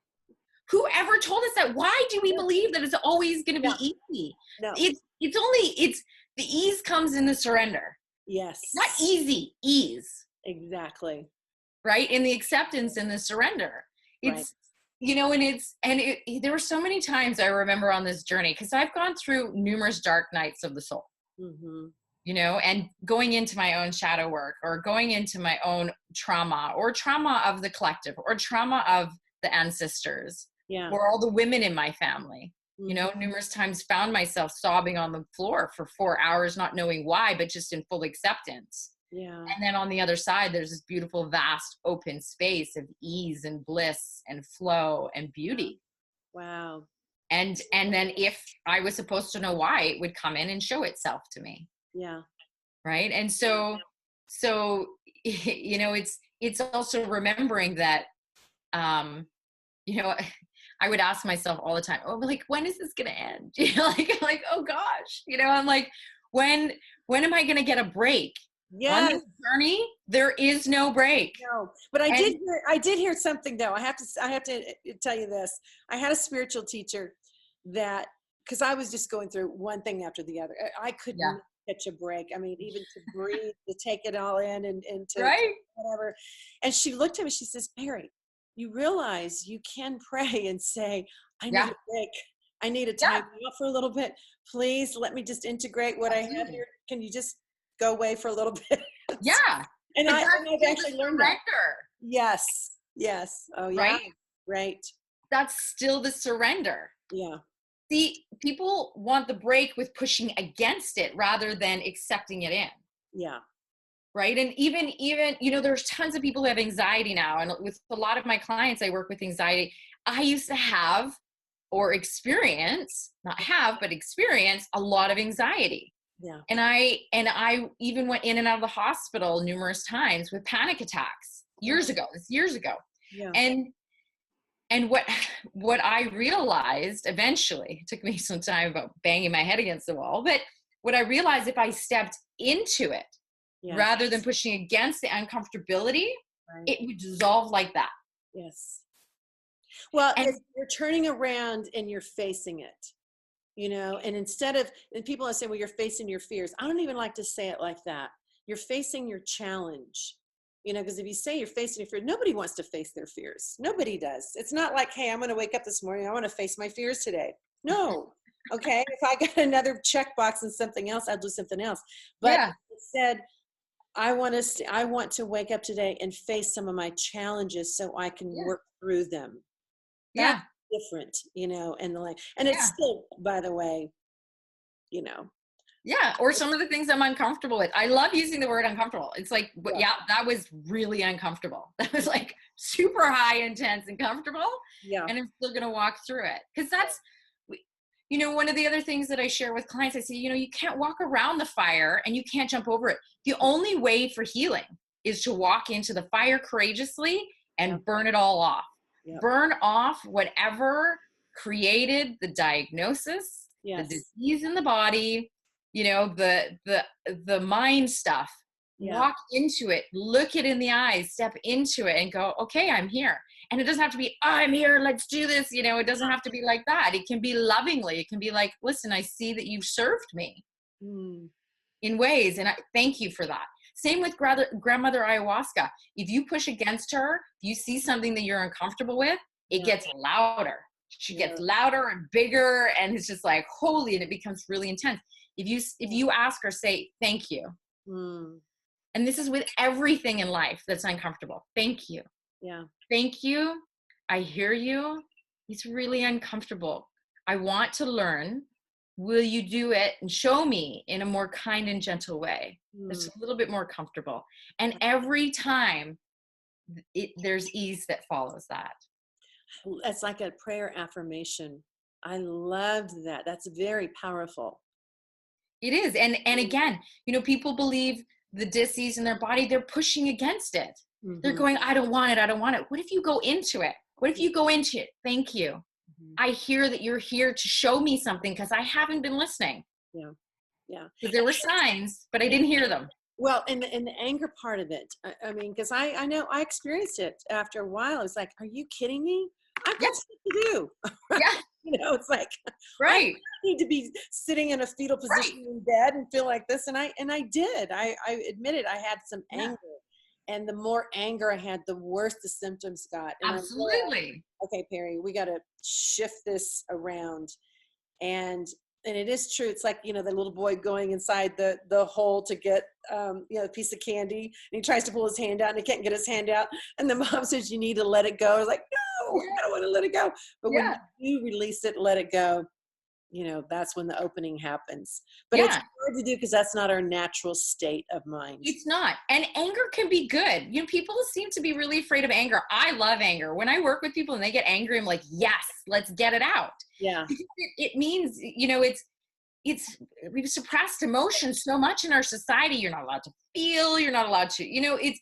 whoever told us that? Why do we Yeah. believe that it's always going to Yeah. be easy? No. It's the ease comes in the surrender. Not Yes. easy, ease, Exactly. right? In the acceptance and the surrender. Right. It's, you know, and there were so many times I remember on this journey, because I've gone through numerous dark nights of the soul, Hmm. you know, and going into my own shadow work, or going into my own trauma, or trauma of the collective, or trauma of the ancestors, Yeah. or all the women in my family. You Hmm. know, numerous times found myself sobbing on the floor for 4 hours, not knowing why, but just in full acceptance. Yeah. And then on the other side, there's this beautiful, vast, open space of ease and bliss and flow and beauty. Wow. And then if I was supposed to know why, it would come in and show itself to me. Yeah. Right. And so it's also remembering that, you know, I would ask myself all the time, oh, like, when is this going to end? Like, oh gosh, I'm like, when am I going to get a break on Yes. this journey? There is no break. No, but I And did hear something though. I have to tell you this. I had a spiritual teacher that, because I was just going through one thing after the other. I couldn't yeah, catch a break. I mean, even to breathe, to take it all in and to right. whatever. And she looked at me, she says, Perry, you realize you can pray and say, I need Yeah. a break. I need a Yeah. time out for a little bit. Please let me just integrate what I have here. Can you just go away for a little bit? Yeah. And But I've that's actually the learned that. surrender, Yes. Yes. Oh, yeah. right? Right. That's still the surrender. Yeah. See, people want the break with pushing against it rather than accepting it in. Yeah. Right. And even, there's tons of people who have anxiety now. And with a lot of my clients, I work with anxiety. I used to have or experience, not have, but experience a lot of anxiety. Yeah. And I even went in and out of the hospital numerous times with panic attacks years ago. Yeah. And what I realized eventually, it took me some time about banging my head against the wall, but what I realized, if I stepped into it, Yes. rather than pushing against the uncomfortability, Right. it would dissolve like that. Yes. Well, And you're turning around and you're facing it, and and people are saying, well, you're facing your fears. I don't even like to say it like that. You're facing your challenge, because if you say you're facing your fear, nobody wants to face their fears. Nobody does. It's not like, hey, I'm going to wake up this morning, I want to face my fears today. No. Okay. If I got another checkbox and something else, I'll do something else. But instead, I want to wake up today and face some of my challenges so I can work through them. That's different, and it's still, by the way, or some of the things I'm uncomfortable with. I love using the word uncomfortable. It's like, that was really uncomfortable. That was like super high, intense, and comfortable. Yeah. And I'm still going to walk through it. Because that's, one of the other things that I share with clients, I say, you can't walk around the fire and you can't jump over it. The only way for healing is to walk into the fire courageously and burn it all off. Yep. Burn off whatever created the diagnosis, the disease in the body, the mind stuff. Walk into it, look it in the eyes, step into it and go, okay, I'm here. And it doesn't have to be, I'm here, let's do this. It doesn't have to be like that. It can be lovingly. It can be like, listen, I see that you've served me in ways, and I thank you for that. Same with grandmother ayahuasca. If you push against her, if you see something that you're uncomfortable with, it gets louder. She gets louder and bigger, and it's just like, holy, and it becomes really intense. If you ask her, say, thank you. And this is with everything in life that's uncomfortable. Thank you. Yeah. Thank you. I hear you. It's really uncomfortable. I want to learn. Will you do it and show me in a more kind and gentle way? It's a little bit more comfortable. And every time there's ease that follows that. It's like a prayer affirmation. I loved that. That's very powerful. It is. And again, people believe the disease in their body, they're pushing against it. They're going, I don't want it. I don't want it. What if you go into it? What if you go into it? Thank you. I hear that you're here to show me something because I haven't been listening. Yeah. Yeah. Because there were signs, but I didn't hear them. Well, and the anger part of it, I mean, because I know I experienced it after a while. I was like, are you kidding me? I've got stuff to do. Yeah. It's like, right. I need to be sitting in a fetal position in bed and feel like this. And I did. I admitted I had some anger. And the more anger I had, the worse the symptoms got. And absolutely. Okay, Perry, we got to shift this around. And it is true. It's like, the little boy going inside the hole to get, a piece of candy. And he tries to pull his hand out and he can't get his hand out. And the mom says, you need to let it go. I was like, no, I don't want to let it go. But when you release it, let it go, that's when the opening happens. But it's Yeah. hard to do because that's not our natural state of mind. It's not. And anger can be good. People seem to be really afraid of anger. I love anger. When I work with people and they get angry, I'm like, yes, let's get it out. Yeah. Because it means, we've suppressed emotion so much in our society. You're not allowed to feel, you're not allowed to,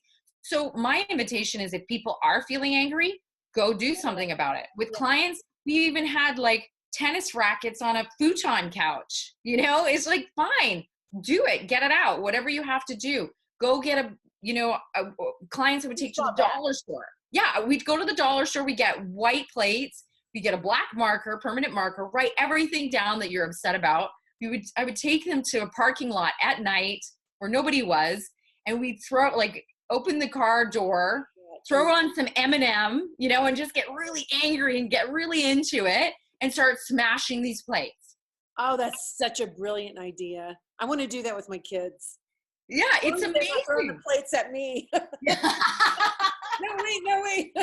so my invitation is, if people are feeling angry, go do something about it. With clients, we even had like tennis rackets on a futon couch, it's like, fine, do it, get it out, whatever you have to do. Go get clients that would take to the dollar store. Yeah, we'd go to the dollar store, we get white plates, we get a black marker, permanent marker, write everything down that you're upset about. I would take them to a parking lot at night where nobody was, and we'd open the car door, throw on some M&M, and just get really angry and get really into it and start smashing these plates. Oh, that's such a brilliant idea. I want to do that with my kids. Yeah, it's amazing. They're throwing the plates at me. No, wait.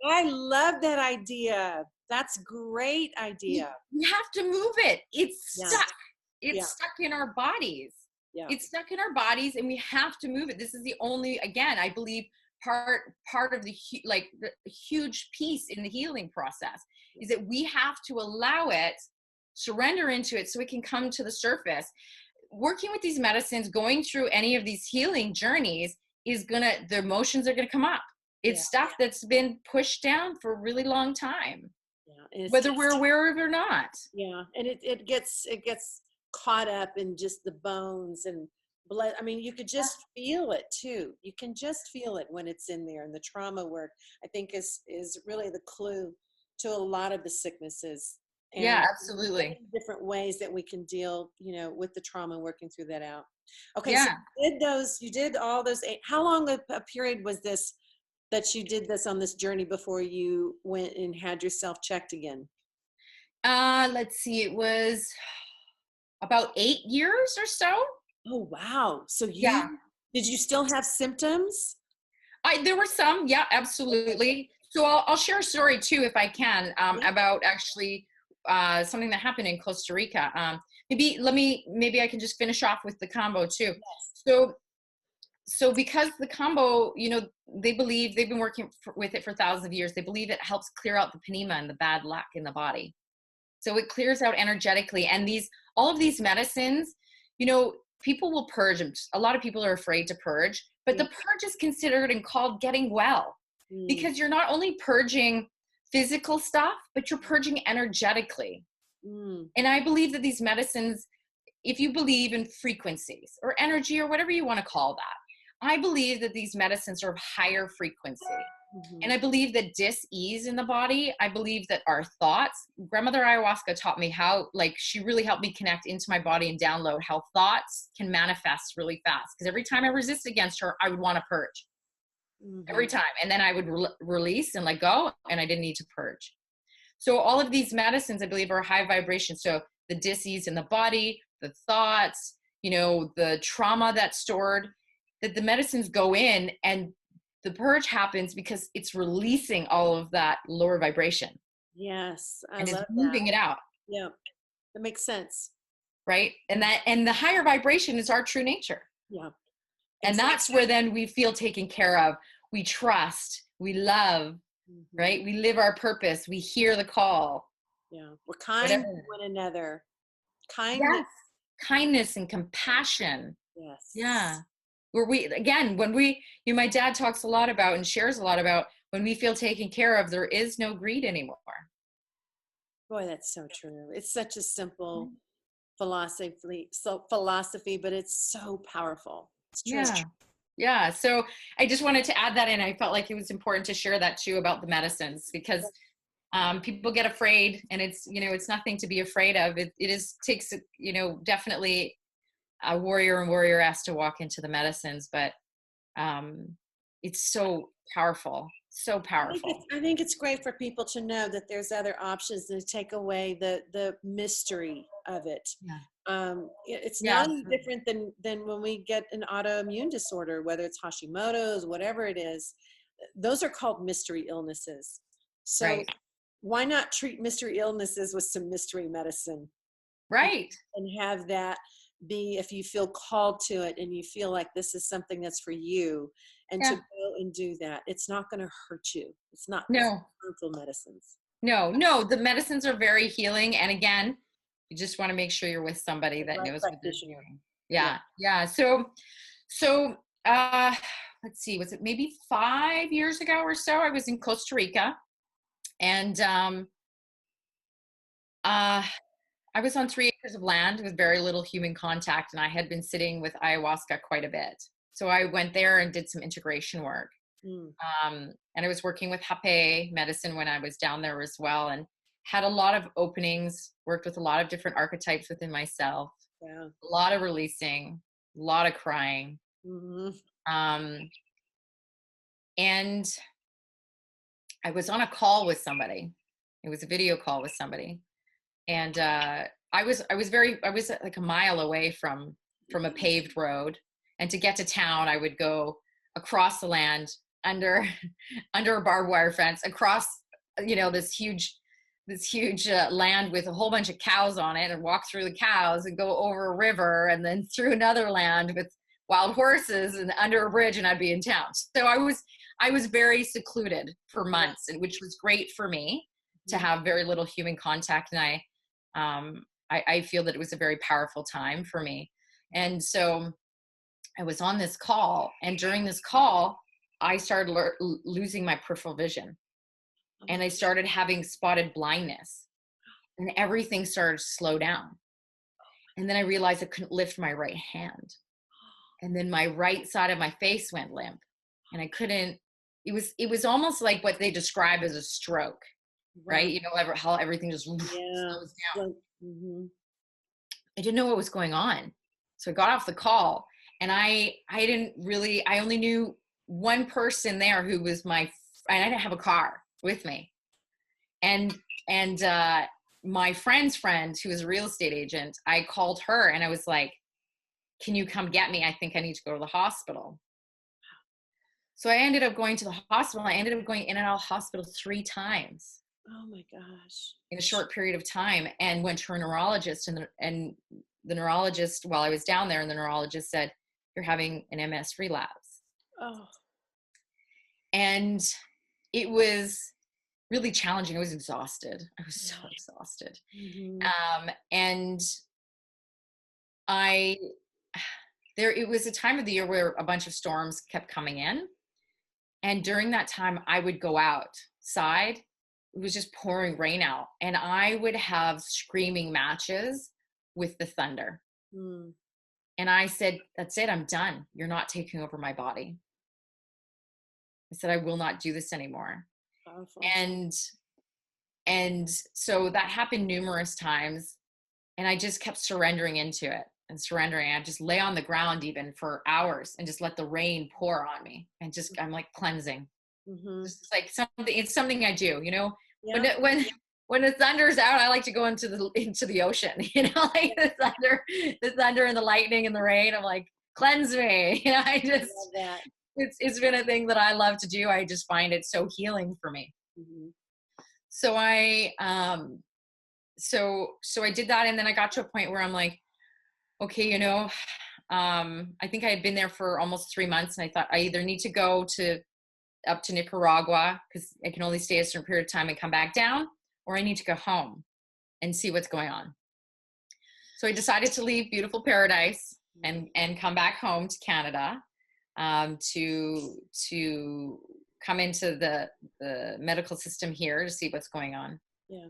I love that idea. That's a great idea. You have to move it. It's stuck. It's stuck in our bodies. Yeah. It's stuck in our bodies, and we have to move it. This is the only, again, I believe, part of the huge piece in the healing process is that we have to allow it, surrender into it so it can come to the surface. Working with these medicines, going through any of these healing journeys the emotions are gonna come up. It's stuff that's been pushed down for a really long time. Yeah, whether we're aware of it or not. Yeah, and it gets caught up in just the bones and blood. I mean, you could just feel it too. You can just feel it when it's in there. And the trauma work, I think, is really the clue to a lot of the sicknesses. And yeah, absolutely. Different ways that we can deal, with the trauma, working through that out. Okay, yeah. So you did all those 8. How long a period was this that you did this on this journey before you went and had yourself checked again? Let's see, it was about 8 years or so. Oh, wow. So did you still have symptoms? There were some, yeah, absolutely. So I'll share a story too, if I can, about actually something that happened in Costa Rica. Maybe I can just finish off with the combo too. Yes. So because the combo, they believe, they've been working with it for thousands of years. They believe it helps clear out the panema and the bad luck in the body. So it clears out energetically. And all of these medicines, people will purge them. A lot of people are afraid to purge, but the purge is considered and called getting well, because you're not only purging physical stuff, but you're purging energetically. And I believe that these medicines, if you believe in frequencies or energy or whatever you want to call that, I believe that these medicines are of higher frequency. And I believe that dis-ease in the body, I believe that our thoughts, Grandmother Ayahuasca taught me how, she really helped me connect into my body and download how thoughts can manifest really fast. Because every time I resist against her, I would want to purge. Every time. And then I would release and let go, and I didn't need to purge. So all of these medicines, I believe, are high vibration. So the dis-ease in the body, the thoughts, the trauma that's stored, that the medicines go in, and the purge happens because it's releasing all of that lower vibration. Yes. And it's moving it out. Yeah. That makes sense. Right. And the higher vibration is our true nature. Yeah. And that's where then we feel taken care of. We trust, we love, right? We live our purpose. We hear the call. Yeah. We're kind to one another. Kindness and compassion. Yes. Yeah. My dad talks a lot about and shares a lot about, when we feel taken care of, there is no greed anymore. Boy, that's so true. It's such a simple philosophy, but it's so powerful. It's true. Yeah. Yeah. So I just wanted to add that in. I felt like it was important to share that too about the medicines, because people get afraid, and it's nothing to be afraid of. It takes, definitely a warrior has to walk into the medicines, but it's so powerful. So powerful. I think it's great for people to know that there's other options and to take away the mystery of it. Yeah. It's not different than when we get an autoimmune disorder, whether it's Hashimoto's, whatever it is. Those are called mystery illnesses. So why not treat mystery illnesses with some mystery medicine? Right. And have that be, if you feel called to it and you feel like this is something that's for you, and to Yeah. go and do that. It's not going to hurt you. It's not No, harmful medicines. no, the medicines are very healing. And again, you just want to make sure you're with somebody The that right knows what they're practitioner. doing. Yeah. Yeah. Yeah. So let's see, was it maybe 5 years ago or so? I was in Costa Rica, and uh I was on 3 acres of land with very little human contact, and I had been sitting with ayahuasca quite a bit. So I went there and did some integration work. Mm. And I was working with Hape medicine when I was down there as well, and had a lot of openings, worked with a lot of different archetypes within myself, Yeah. a lot of releasing, a lot of crying. Mm-hmm. Um, and I was on a call with somebody. It was a video call with somebody. And I was like a mile away from a paved road. And to get to town, I would go across the land under under a barbed wire fence, across this huge land with a whole bunch of cows on it, and walk through the cows and go over a river, and then through another land with wild horses and under a bridge, and I'd be in town. So I was very secluded for months, and which was great for me to have very little human contact. And I feel that it was a very powerful time for me. And so I was on this call, and during this call, I started losing my peripheral vision, and I started having spotted blindness, and everything started to slow down. And then I realized I couldn't lift my right hand. And then my right side of my face went limp, and I couldn't, it was almost like what they describe as a stroke, right? You know, how everything just slows down. Mm-hmm. I didn't know what was going on. So I got off the call, and I only knew one person there who was and I didn't have a car with me. And my friend's friend, who was a real estate agent, I called her and I was like, can you come get me? I think I need to go to the hospital. So I ended up going to the hospital. I ended up going in and out of hospital 3 times. Oh my gosh. In a short period of time, and went to a neurologist, and the neurologist, while I was down there, and the neurologist said, you're having an MS relapse. Oh. And it was really challenging. I was exhausted. I was so exhausted. Mm-hmm. And it was a time of the year where a bunch of storms kept coming in. And during that time, I would go outside. It was just pouring rain out, and I would have screaming matches with the thunder. Mm. And I said, that's it. I'm done. You're not taking over my body. I said, I will not do this anymore. Powerful. And so that happened numerous times, and I just kept surrendering into it and surrendering. I'd just lay on the ground even for hours and just let the rain pour on me, and just, I'm like cleansing. Mm-hmm. It's like it's something I do, you know. Yeah. When the thunder's out, I like to go into the ocean, you know, like the thunder and the lightning and the rain. I'm like, cleanse me, you know. I just love that. It's been a thing that I love to do. I just find it so healing for me. Mm-hmm. So so I did that, and then I got to a point where I'm like, okay, you know, I think I had been there for almost 3 months, and I thought I either need to go up to Nicaragua, because I can only stay a certain period of time and come back down, or I need to go home and see what's going on. So I decided to leave beautiful paradise and come back home to Canada, to come into the medical system here to see what's going on. Yeah.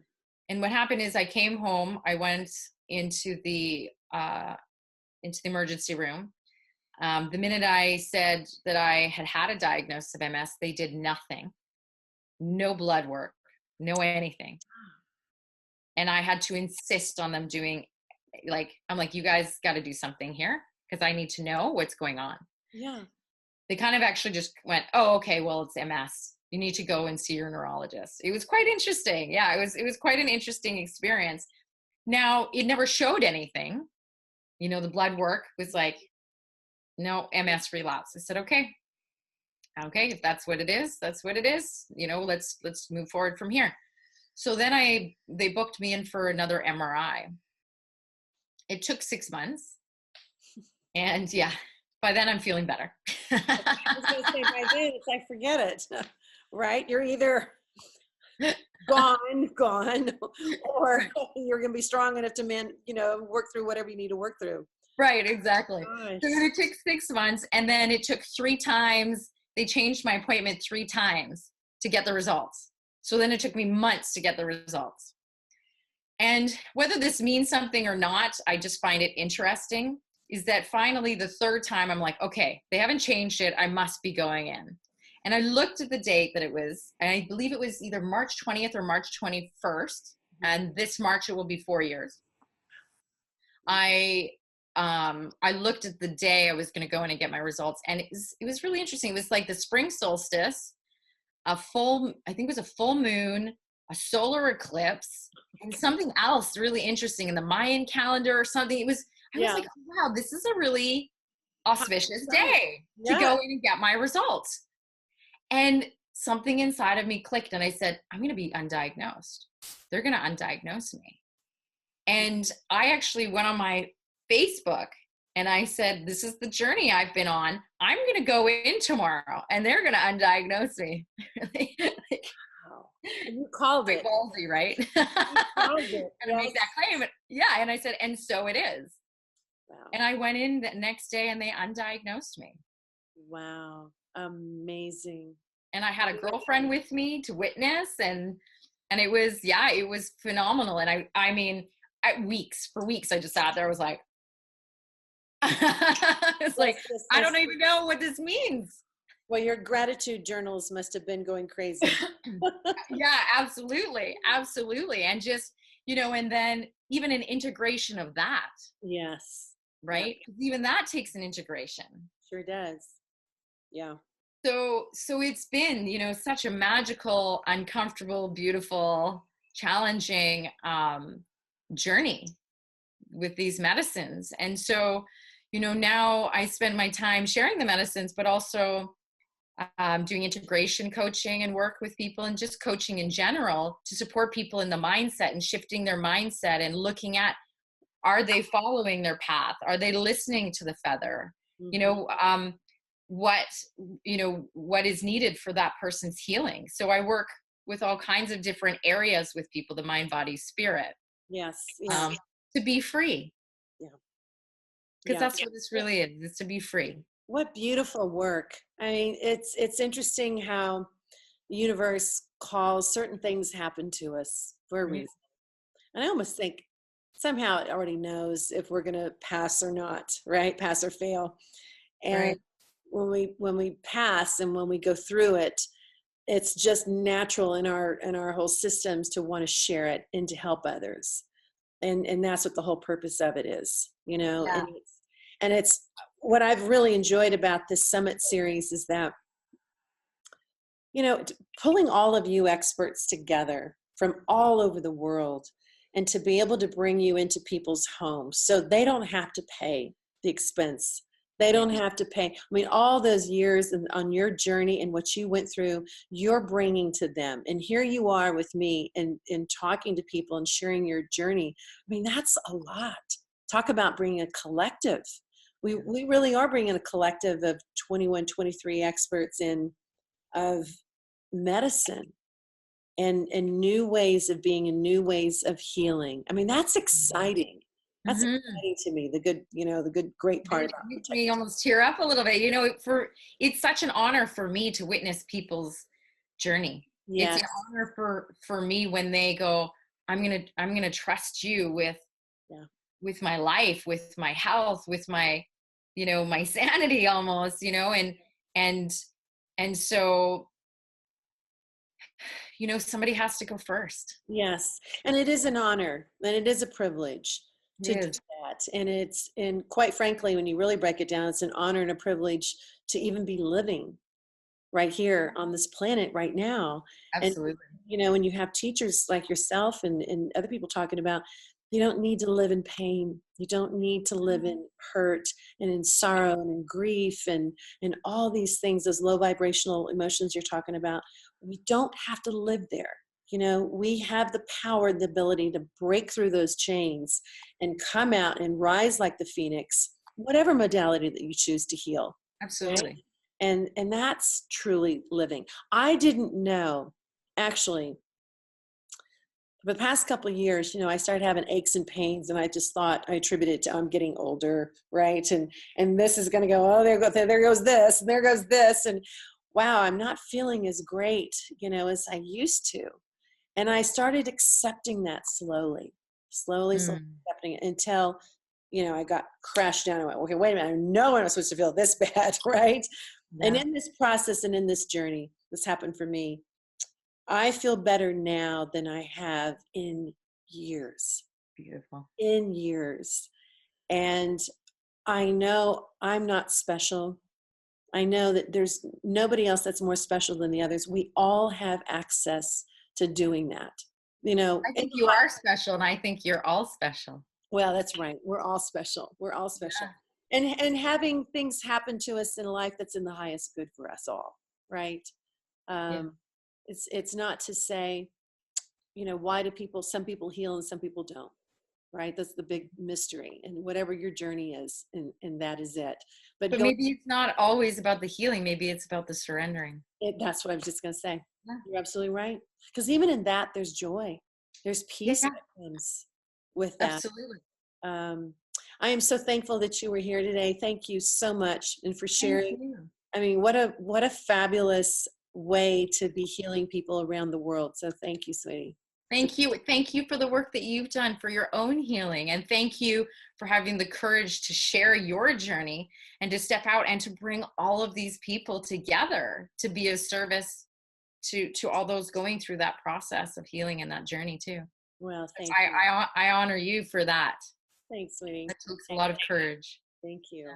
And what happened is I came home, I went into the emergency room. The minute I said that I had a diagnosis of MS, they did nothing. No blood work, no anything. And I had to insist on them doing, I'm like, you guys got to do something here, because I need to know what's going on. Yeah. They kind of actually just went, oh, okay, well, it's MS. You need to go and see your neurologist. It was quite interesting. Yeah, it was quite an interesting experience. Now, it never showed anything. You know, the blood work was like, no, MS relapse. I said, okay, if that's what it is, that's what it is. You know, let's move forward from here. So then they booked me in for another MRI. It took 6 months. And yeah, by then I'm feeling better. I was going to say, by then it's like, forget it, right? You're either gone, or you're going to be strong enough to work through whatever you need to work through. Right, exactly. Gosh. So then it took 6 months, and then it took 3 times. They changed my appointment 3 times to get the results. So then it took me months to get the results. And whether this means something or not, I just find it interesting, is that finally the 3rd time I'm like, okay, they haven't changed it. I must be going in. And I looked at the date that it was, and I believe it was either March 20th or March 21st. And this March, it will be 4 years. I looked at the day I was going to go in and get my results, and it was really interesting. It was like the spring solstice, I think it was a full moon, a solar eclipse, and something else really interesting in the Mayan calendar or something. I was like, oh, wow, this is a really auspicious day to go in and get my results. And something inside of me clicked, and I said, I'm going to be undiagnosed. They're going to undiagnose me. And I actually went on my Facebook and I said, this is the journey I've been on. I'm going to go in tomorrow and they're going to undiagnose me. Wow. And you called it. Ballsy, right? You called it. And make that claim. Yeah. And I said, and so it is. Wow. And I went in the next day and they undiagnosed me. Wow. Amazing. And I had a girlfriend with me to witness, and it was phenomenal. And I mean, for weeks, I just sat there. I was like, I don't even know what this means. Well, your gratitude journals must have been going crazy. Yeah, absolutely. Absolutely. And just, and then even an integration of that. Yes. Right. Yeah. Even that takes an integration. Sure does. Yeah. So it's been, such a magical, uncomfortable, beautiful, challenging, journey with these medicines. And so, now I spend my time sharing the medicines, but also doing integration coaching and work with people, and just coaching in general to support people in the mindset and shifting their mindset and looking at, are they following their path? Are they listening to the feather? Mm-hmm. What is needed for that person's healing. So I work with all kinds of different areas with people, the mind, body, spirit. Yes. To be free. Yeah. Because that's what this really is to be free. What beautiful work. I mean, it's interesting how the universe calls certain things happen to us for a reason. And I almost think somehow it already knows if we're going to pass or not, right? Pass or fail. And when we pass and when we go through it, it's just natural in our whole systems to want to share it and to help others. And that's what the whole purpose of it is, Yeah. And it's what I've really enjoyed about this summit series is that, pulling all of you experts together from all over the world, and to be able to bring you into people's homes so they don't have to pay the expense. They don't have to pay. I mean, all those years on your journey and what you went through, you're bringing to them. And here you are with me and talking to people and sharing your journey. I mean, that's a lot. Talk about bringing a collective. We really are bringing a collective of 21, 23 experts of medicine and new ways of being and new ways of healing. I mean, that's exciting. That's exciting to me. The great part about it makes me almost tear up a little bit. It's such an honor for me to witness people's journey. Yes. It's an honor for me when they go, I'm gonna trust you with my life, with my health, with my, my sanity almost, and so, somebody has to go first. Yes. And it is an honor and it is a privilege to do that. And quite frankly, when you really break it down, it's an honor and a privilege to even be living right here on this planet right now. Absolutely. And, when you have teachers like yourself and other people talking about, you don't need to live in pain. You don't need to live in hurt and in sorrow and in grief and all these things, those low vibrational emotions you're talking about. We don't have to live there. You know, we have the power, the ability to break through those chains and come out and rise like the phoenix, whatever modality that you choose to heal. Right? Absolutely. And that's truly living. I didn't know, actually, for the past couple of years, you know, I started having aches and pains, and I just thought I attributed it to I'm getting older, right? And this is going to go, oh, there goes this, and there goes this, and wow, I'm not feeling as great, you know, as I used to. And I started accepting that slowly Mm. accepting it until, you know, I got crashed down and went, okay, wait a minute, I know I'm not supposed to feel this bad, right? And Yeah. in this process and in this journey, this happened for me. I feel better now than I have years, Beautiful. in years. And I know I'm not special. I know that there's nobody else that's more special than the others. We all have access to doing that. You know, I think you are special, and I think you're all special. well, that's right. We're all special. We're all special. And having things happen to us in life that's in the highest good for us all, right? Yeah. Um, it's not to say, you know, why do some people heal and some people don't, right? That's the big mystery. And whatever your journey is, and that is it. But But maybe it's not always about the healing. Maybe it's about the surrendering. that's what I was just going to say. Yeah. You're absolutely right. Because even in that, there's joy, there's peace Yeah, that comes with that. absolutely. Um, I am so thankful that you were here today. Thank you so much, and for Thank sharing. you. I mean, what a fabulous way to be healing people around the world. So thank you, sweetie. Thank you. Thank you for the work that you've done for your own healing. And thank you for having the courage to share your journey and to step out and to bring all of these people together to be of service to all those going through that process of healing and that journey too. Well, thank you. I honor you for that. Thanks, sweetie. That takes a lot of courage. Thank you.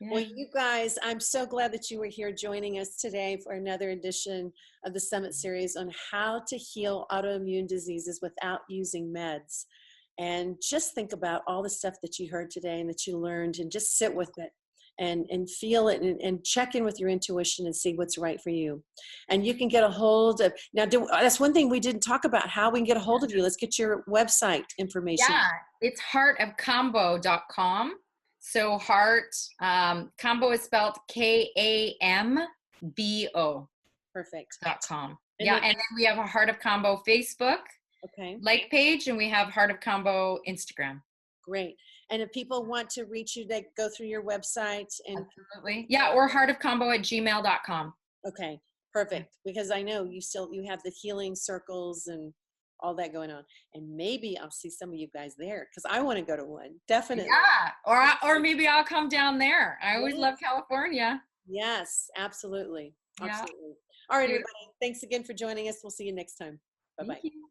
Yeah. Well, Yeah. you guys, I'm so glad that you were here joining us today for another edition of the Summit Series on how to heal autoimmune diseases without using meds. And just think about all the stuff that you heard today and that you learned, and just sit with it and feel it, and check in with your intuition and see what's right for you. And you can get a hold of, now that's one thing we didn't talk about, how we can get a hold of you. Let's get your website information. Yeah, it's heartofcombo.com. So combo is spelled KAMBO.com. And Yeah, then, and then we have a Heart of Combo Facebook okay, like page, and we have Heart of Combo Instagram. great. And if people want to reach you, they go through your website and Absolutely. Yeah, or heartofcombo@gmail.com. okay, perfect. Because I know you have the healing circles and all that going on. And maybe I'll see some of you guys there, because I want to go to one. Definitely. Yeah, or maybe I'll come down there. I always love California. Yes, absolutely. Yeah. Absolutely. All right, everybody. Thanks again for joining us. We'll see you next time. Bye-bye. Thank you.